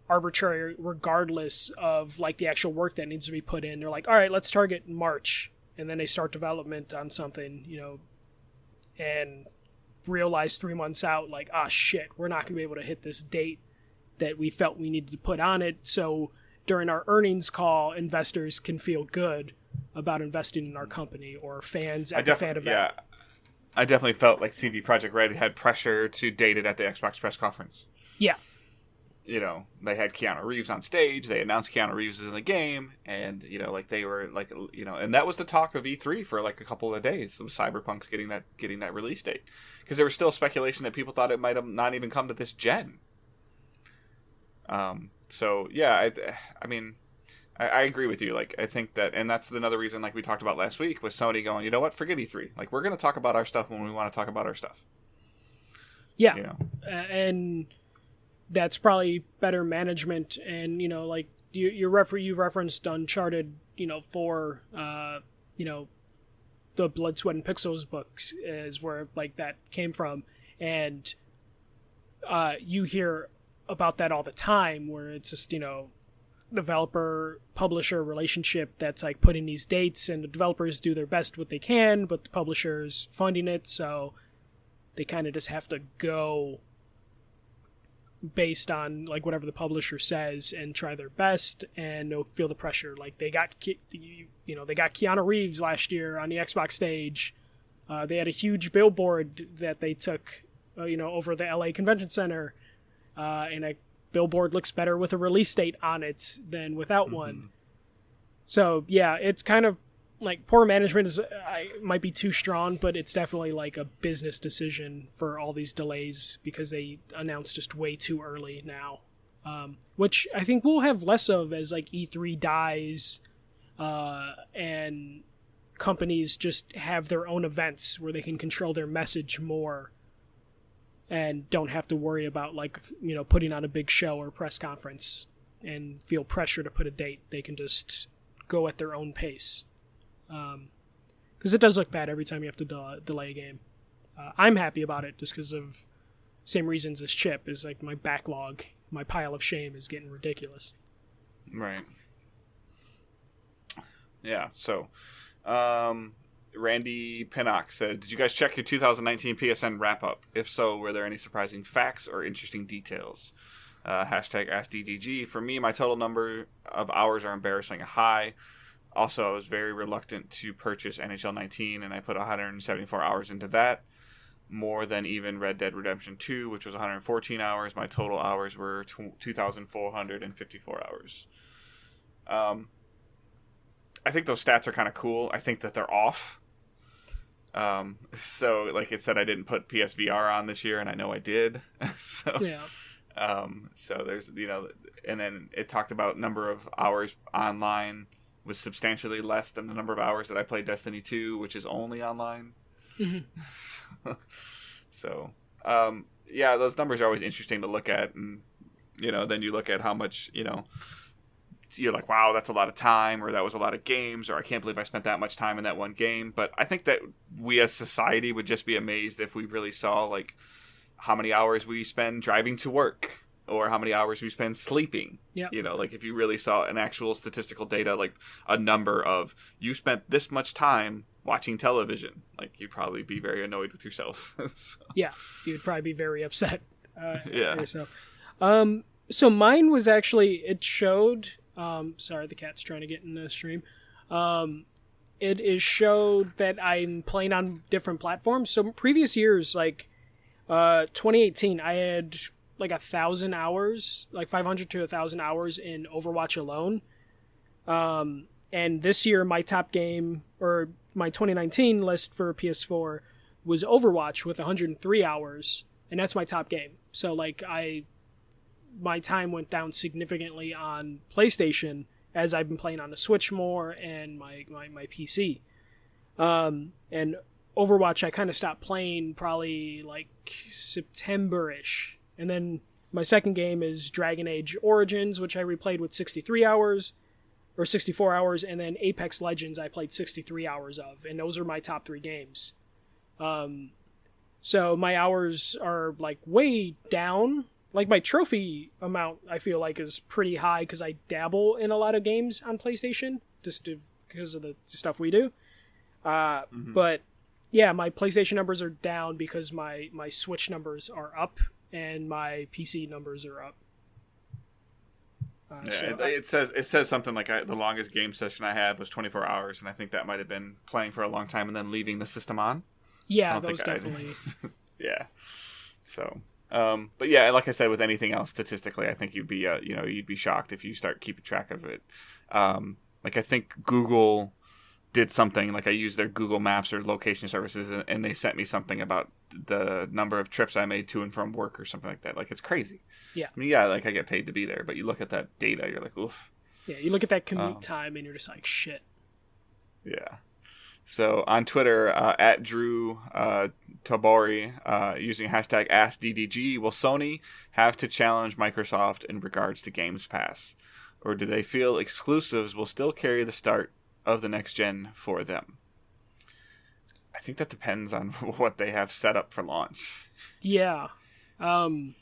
arbitrary regardless of like the actual work that needs to be put in. They're like, all right, let's target March, and then they start development on something, and realize 3 months out, like, ah, shit, we're not going to be able to hit this date that we felt we needed to put on it. So during our earnings call, investors can feel good about investing in our company, or fans at the fan event. Yeah, I definitely felt like CD Projekt Red had pressure to date it at the Xbox press conference. Yeah. They had Keanu Reeves on stage. They announced Keanu Reeves in the game, and like they were like, and that was the talk of E3 for like a couple of days. It was Cyberpunk's getting that release date, because there was still speculation that people thought it might have not even come to this gen. So yeah, I mean, I agree with you. Like, I think that, and that's another reason, like we talked about last week, with Sony going, you know what, forget E3. Like, we're going to talk about our stuff when we want to talk about our stuff. Yeah, and that's probably better management. And like you referenced Uncharted, for the Blood, Sweat, and Pixels books is where like that came from, and you hear about that all the time, where it's just developer publisher relationship that's like putting these dates, and the developers do their best what they can, but the publisher's funding it, so they kind of just have to go based on like whatever the publisher says and try their best, and they'll feel the pressure. Like they got Keanu Reeves last year on the Xbox stage. They had a huge billboard that they took over the LA Convention Center, and a billboard looks better with a release date on it than without one. So yeah, it's kind of like poor management might be too strong, but it's definitely like a business decision for all these delays, because they announced just way too early now, which I think we'll have less of as like E3 dies, and companies just have their own events where they can control their message more and don't have to worry about like putting on a big show or press conference and feel pressure to put a date. They can just go at their own pace. Because it does look bad every time you have to delay a game. I'm happy about it just because of same reasons as Chip, is like my backlog, my pile of shame is getting ridiculous. Right. Yeah, so Randy Pinnock said, did you guys check your 2019 PSN wrap-up? If so, were there any surprising facts or interesting details? Hashtag AskDDG. For me, my total number of hours are embarrassing high. Also, I was very reluctant to purchase NHL 19, and I put 174 hours into that, more than even Red Dead Redemption 2, which was 114 hours. My total hours were 2,454 hours. I think those stats are kind of cool. I think that they're off. So, like it said, I didn't put PSVR on this year, and I know I did. So, yeah. So there's, and then it talked about number of hours online was substantially less than the number of hours that I played Destiny 2, which is only online. Mm-hmm. So, yeah, those numbers are always interesting to look at. And, then you look at how much, you're like, wow, that's a lot of time, or that was a lot of games, or I can't believe I spent that much time in that one game. But I think that we as society would just be amazed if we really saw, like, how many hours we spend driving to work, or how many hours we spend sleeping. Yeah. Like if you really saw an actual statistical data, like a number of, you spent this much time watching television, like you'd probably be very annoyed with yourself. So. Yeah, you'd probably be very upset yourself. So mine was actually, it showed, sorry, the cat's trying to get in the stream. It is showed that I'm playing on different platforms. So previous years, like 2018, I had like 1,000 hours, like 500 to 1,000 hours in Overwatch alone. And this year, my top game, or my 2019 list for PS4, was Overwatch with 103 hours, and that's my top game. So like my time went down significantly on PlayStation as I've been playing on the Switch more and my PC. And Overwatch, I kind of stopped playing probably like September-ish. And then my second game is Dragon Age Origins, which I replayed with 63 hours or 64 hours. And then Apex Legends, I played 63 hours of. And those are my top 3 games. So my hours are like way down. Like my trophy amount, I feel like, is pretty high because I dabble in a lot of games on PlayStation just because of the stuff we do. But yeah, my PlayStation numbers are down because my Switch numbers are up and my PC numbers are up. It says something like the longest game session I had was 24 hours, and I think that might have been playing for a long time and then leaving the system on. Yeah, those definitely. Yeah. So, but yeah, like I said, with anything else, statistically, I think you'd be shocked if you start keeping track of it. Like I think Google did something, like I used their Google Maps or location services, and they sent me something about the number of trips I made to and from work or something like that. Like, it's crazy. Yeah. I mean, yeah, like I get paid to be there, but you look at that data, you're like, oof. Yeah, you look at that commute time and you're just like, shit. Yeah. So on Twitter, at Drew Tabori, using hashtag AskDDG, will Sony have to challenge Microsoft in regards to Games Pass? Or do they feel exclusives will still carry the start of the next gen for them? I think that depends on what they have set up for launch. Yeah. I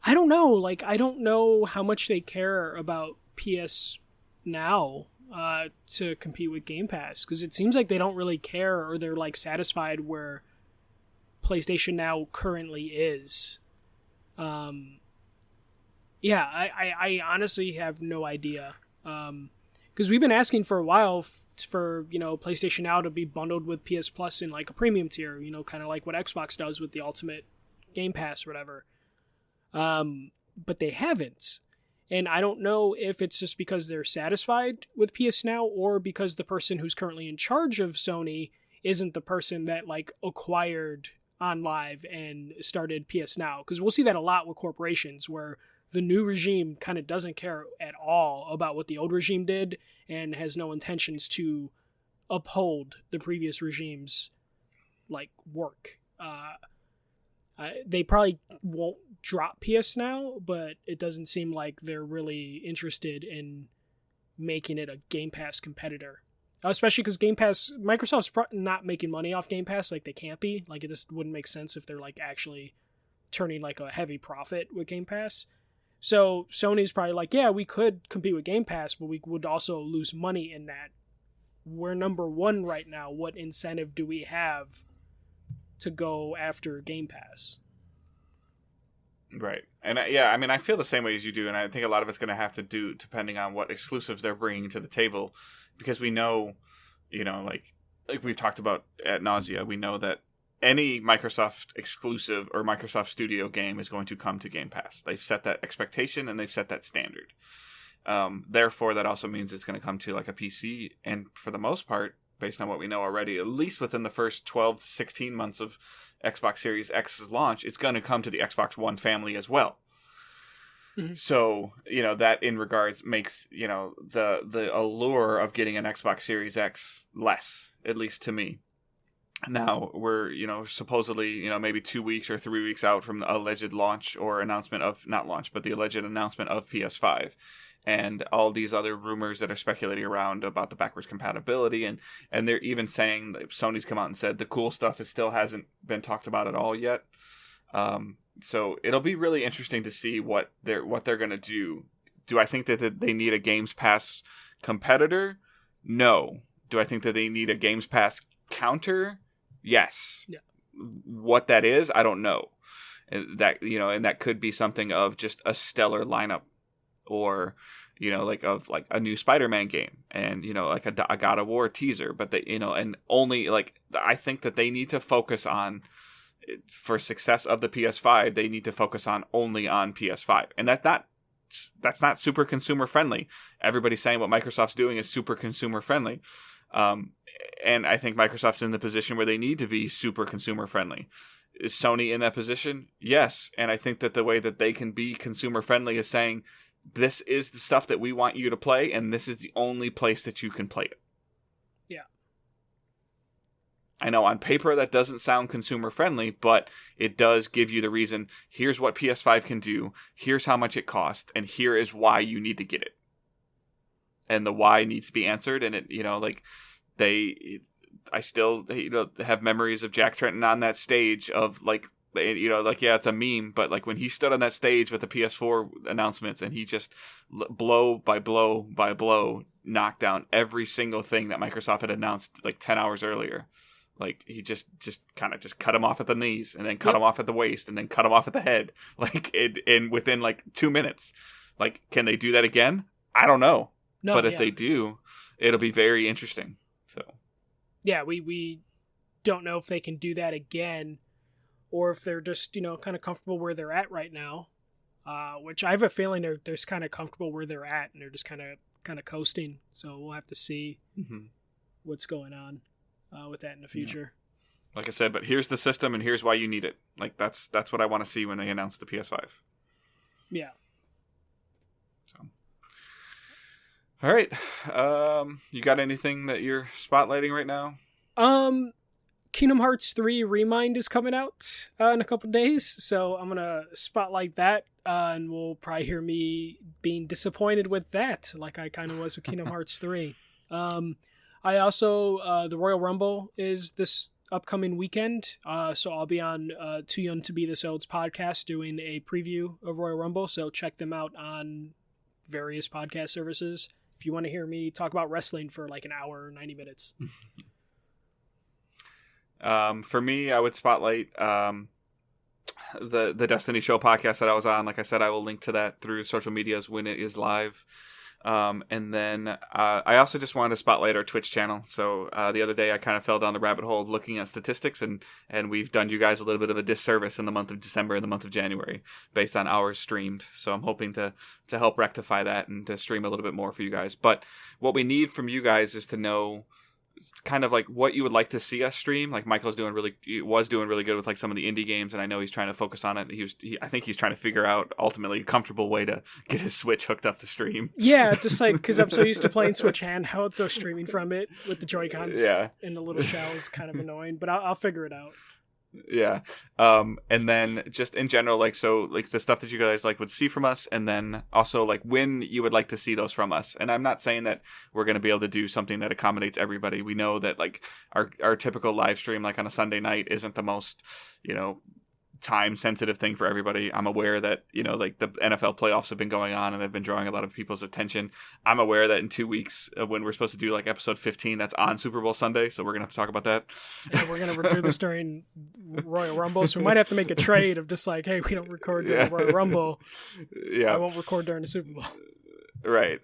don't know. Like, I don't know how much they care about PS Now to compete with Game Pass, because it seems like they don't really care, or they're like satisfied where PlayStation Now currently is. Yeah, I honestly have no idea. Because we've been asking for a while for, PlayStation Now to be bundled with PS Plus in like a premium tier, kind of like what Xbox does with the Ultimate Game Pass or whatever. But they haven't. And I don't know if it's just because they're satisfied with PS Now, or because the person who's currently in charge of Sony isn't the person that like acquired OnLive and started PS Now. Because we'll see that a lot with corporations, where the new regime kind of doesn't care at all about what the old regime did and has no intentions to uphold the previous regime's like work. They probably won't drop PS Now, but it doesn't seem like they're really interested in making it a Game Pass competitor. Especially because Game Pass, Microsoft's not making money off Game Pass, like they can't be. Like, it just wouldn't make sense if they're like actually turning like a heavy profit with Game Pass. So Sony's probably like, yeah, we could compete with Game Pass, but we would also lose money in that. We're number one right now. What incentive do we have to go after Game Pass? Right. And I feel the same way as you do, and I think a lot of it's going to have to do depending on what exclusives they're bringing to the table, because we know, like we've talked about ad nausea, we know that any Microsoft exclusive or Microsoft Studio game is going to come to Game Pass. They've set that expectation and they've set that standard. Therefore, that also means it's going to come to like a PC, and for the most part, based on what we know already, at least within the first 12 to 16 months of Xbox Series X's launch, it's going to come to the Xbox One family as well. Mm-hmm. So, that in regards makes, the allure of getting an Xbox Series X less, at least to me. Now, we're, supposedly, maybe 2 weeks or 3 weeks out from the alleged launch or announcement of, not launch, but the alleged announcement of PS5. And all these other rumors that are speculating around about the backwards compatibility. And they're even saying that Sony's come out and said the cool stuff still hasn't been talked about at all yet. So it'll be really interesting to see what they're going to do. Do I think that they need a Games Pass competitor? No. Do I think that they need a Games Pass counter? Yes. Yeah. What that is, I don't know. And that could be something of just a stellar lineup, or like a new Spider-Man game, and like a God of War teaser. But they and only like, I think that they need to focus on, for success of the PS5, they need to focus on only on PS5, and that's not super consumer friendly. Everybody's saying what Microsoft's doing is super consumer friendly. And I think Microsoft's in the position where they need to be super consumer friendly. Is Sony in that position? Yes. And I think that the way that they can be consumer friendly is saying, this is the stuff that we want you to play, and this is the only place that you can play it. Yeah. I know on paper that doesn't sound consumer friendly, but it does give you the reason. Here's what PS5 can do. Here's how much it costs. And here is why you need to get it. And the why needs to be answered. And it, I still, have memories of Jack Tretton on that stage of yeah, it's a meme, but like when he stood on that stage with the PS4 announcements and he just blow by blow by blow knocked down every single thing that Microsoft had announced like 10 hours earlier. Like he just kind of just cut him off at the knees and then cut him off at the waist and then cut him off at the head. Like in within like 2 minutes. Like, can they do that again? I don't know. No, but if they do, it'll be very interesting. So yeah, we don't know if they can do that again or if they're just, kind of comfortable where they're at right now. Which I have a feeling they're just kind of comfortable where they're at and they're just kind of coasting. So we'll have to see what's going on with that in the future. Yeah. Like I said, but here's the system and here's why you need it. Like that's what I want to see when they announce the PS5. Yeah. So, all right. You got anything that you're spotlighting right now? Kingdom Hearts 3 Remind is coming out in a couple days, so I'm gonna spotlight that, and we'll probably hear me being disappointed with that, like I kind of was with Kingdom Hearts 3. I also the Royal Rumble is this upcoming weekend, so I'll be on Too Young to Be This Old's podcast doing a preview of Royal Rumble, so check them out on various podcast services if you want to hear me talk about wrestling for like an hour or 90 minutes. For me, I would spotlight the Destiny Show podcast that I was on. Like I said, I will link to that through social medias when it is live. And then I also just wanted to spotlight our Twitch channel. So the other day I kind of fell down the rabbit hole of looking at statistics, and we've done you guys a little bit of a disservice in the month of December and the month of January based on hours streamed. So I'm hoping to help rectify that and to stream a little bit more for you guys. But what we need from you guys is to know kind of like what you would like to see us stream. Like Michael's was doing really good with like some of the indie games, and I know he's trying to focus on it. I think he's trying to figure out ultimately a comfortable way to get his Switch hooked up to stream. Yeah, just like because I'm so used to playing Switch handheld, so streaming from it with the Joy-Cons in the little shell is kind of annoying, but I'll figure it out. Yeah. And then just in general, like, so like the stuff that you guys like would see from us, and then also like when you would like to see those from us. And I'm not saying that we're going to be able to do something that accommodates everybody. We know that like our typical live stream, like on a Sunday night, isn't the most, time sensitive thing for everybody. I'm aware that, like the NFL playoffs have been going on and they've been drawing a lot of people's attention. I'm aware that in 2 weeks when we're supposed to do like episode 15, that's on Super Bowl Sunday. So we're going to have to talk about that. Yeah, we're going to do this during Royal Rumble. So we might have to make a trade of just like, hey, we don't record during Royal Rumble. Yeah. I won't record during the Super Bowl. Right.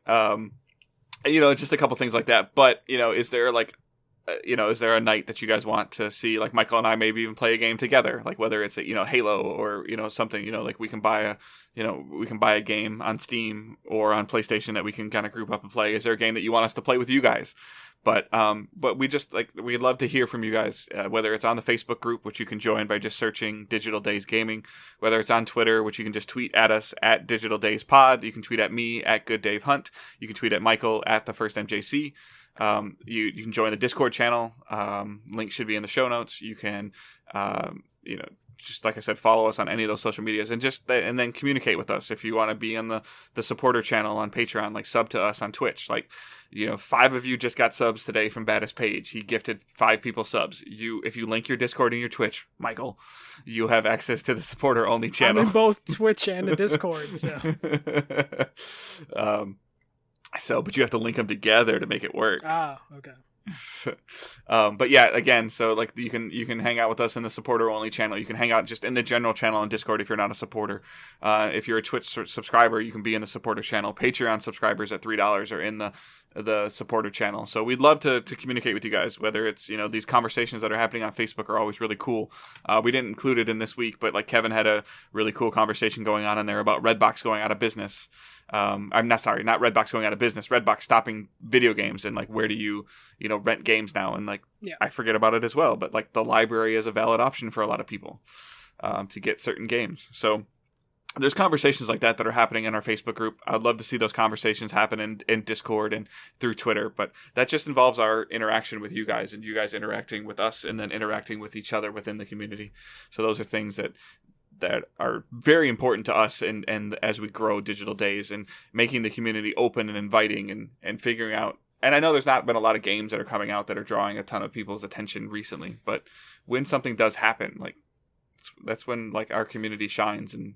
Just a couple things like that. But, is there like, is there a night that you guys want to see, like Michael and I maybe even play a game together, like whether it's a, Halo or, something, like we can buy a game on Steam or on PlayStation that we can kind of group up and play. Is there a game that you want us to play with you guys? But we just we'd love to hear from you guys, whether it's on the Facebook group, which you can join by just searching Digital Days Gaming, whether it's on Twitter, which you can just tweet at us at Digital Days Pod. You can tweet at me at Good Dave Hunt. You can tweet at Michael at the First MJC. You can join the Discord channel. Link should be in the show notes. You can, just like I said, follow us on any of those social medias and and then communicate with us. If you want to be on the supporter channel on Patreon, like sub to us on Twitch, 5 of you just got subs today from Baddest Page. He gifted 5 people subs. If you link your Discord and your Twitch, Michael, you have access to the supporter only channel. I'm in both Twitch and the Discord. So. But you have to link them together to make it work. Ah, okay. But yeah, again, so like you can hang out with us in the supporter only channel. You can hang out just in the general channel on Discord if you're not a supporter. If you're a Twitch subscriber, you can be in the supporter channel. Patreon subscribers at $3 are in the supporter channel. So we'd love to communicate with you guys, whether it's, these conversations that are happening on Facebook are always really cool. We didn't include it in this week, but like Kevin had a really cool conversation going on in there about Redbox going out of business. I'm not Redbox going out of business, Redbox stopping video games, and like where do you rent games now, and like I forget about it as well, but like the library is a valid option for a lot of people to get certain games. So there's conversations like that are happening in our Facebook group. I'd love to see those conversations happen in Discord and through Twitter, but that just involves our interaction with you guys and you guys interacting with us and then interacting with each other within the community. So those are things that are very important to us and as we grow Digital Days and making the community open and inviting and figuring out. And I know there's not been a lot of games that are coming out that are drawing a ton of people's attention recently, but when something does happen, like, that's when like our community shines, and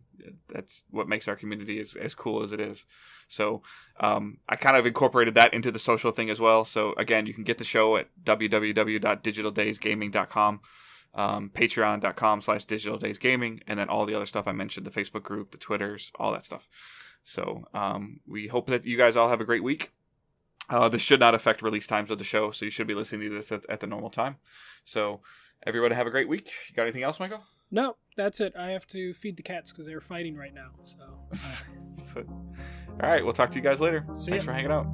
that's what makes our community as cool as it is. So I kind of incorporated that into the social thing as well. So again, you can get the show at www.digitaldaysgaming.com, patreon.com/digitaldaysgaming, and then all the other stuff I mentioned, the Facebook group, the Twitters, all that stuff. So we hope that you guys all have a great week. This should not affect release times of the show, so you should be listening to this at the normal time. So everybody have a great week. You got anything else, Michael? No, that's it. I have to feed the cats because they're fighting right now. So, All right, we'll talk to you guys later. See Thanks ya. for hanging out.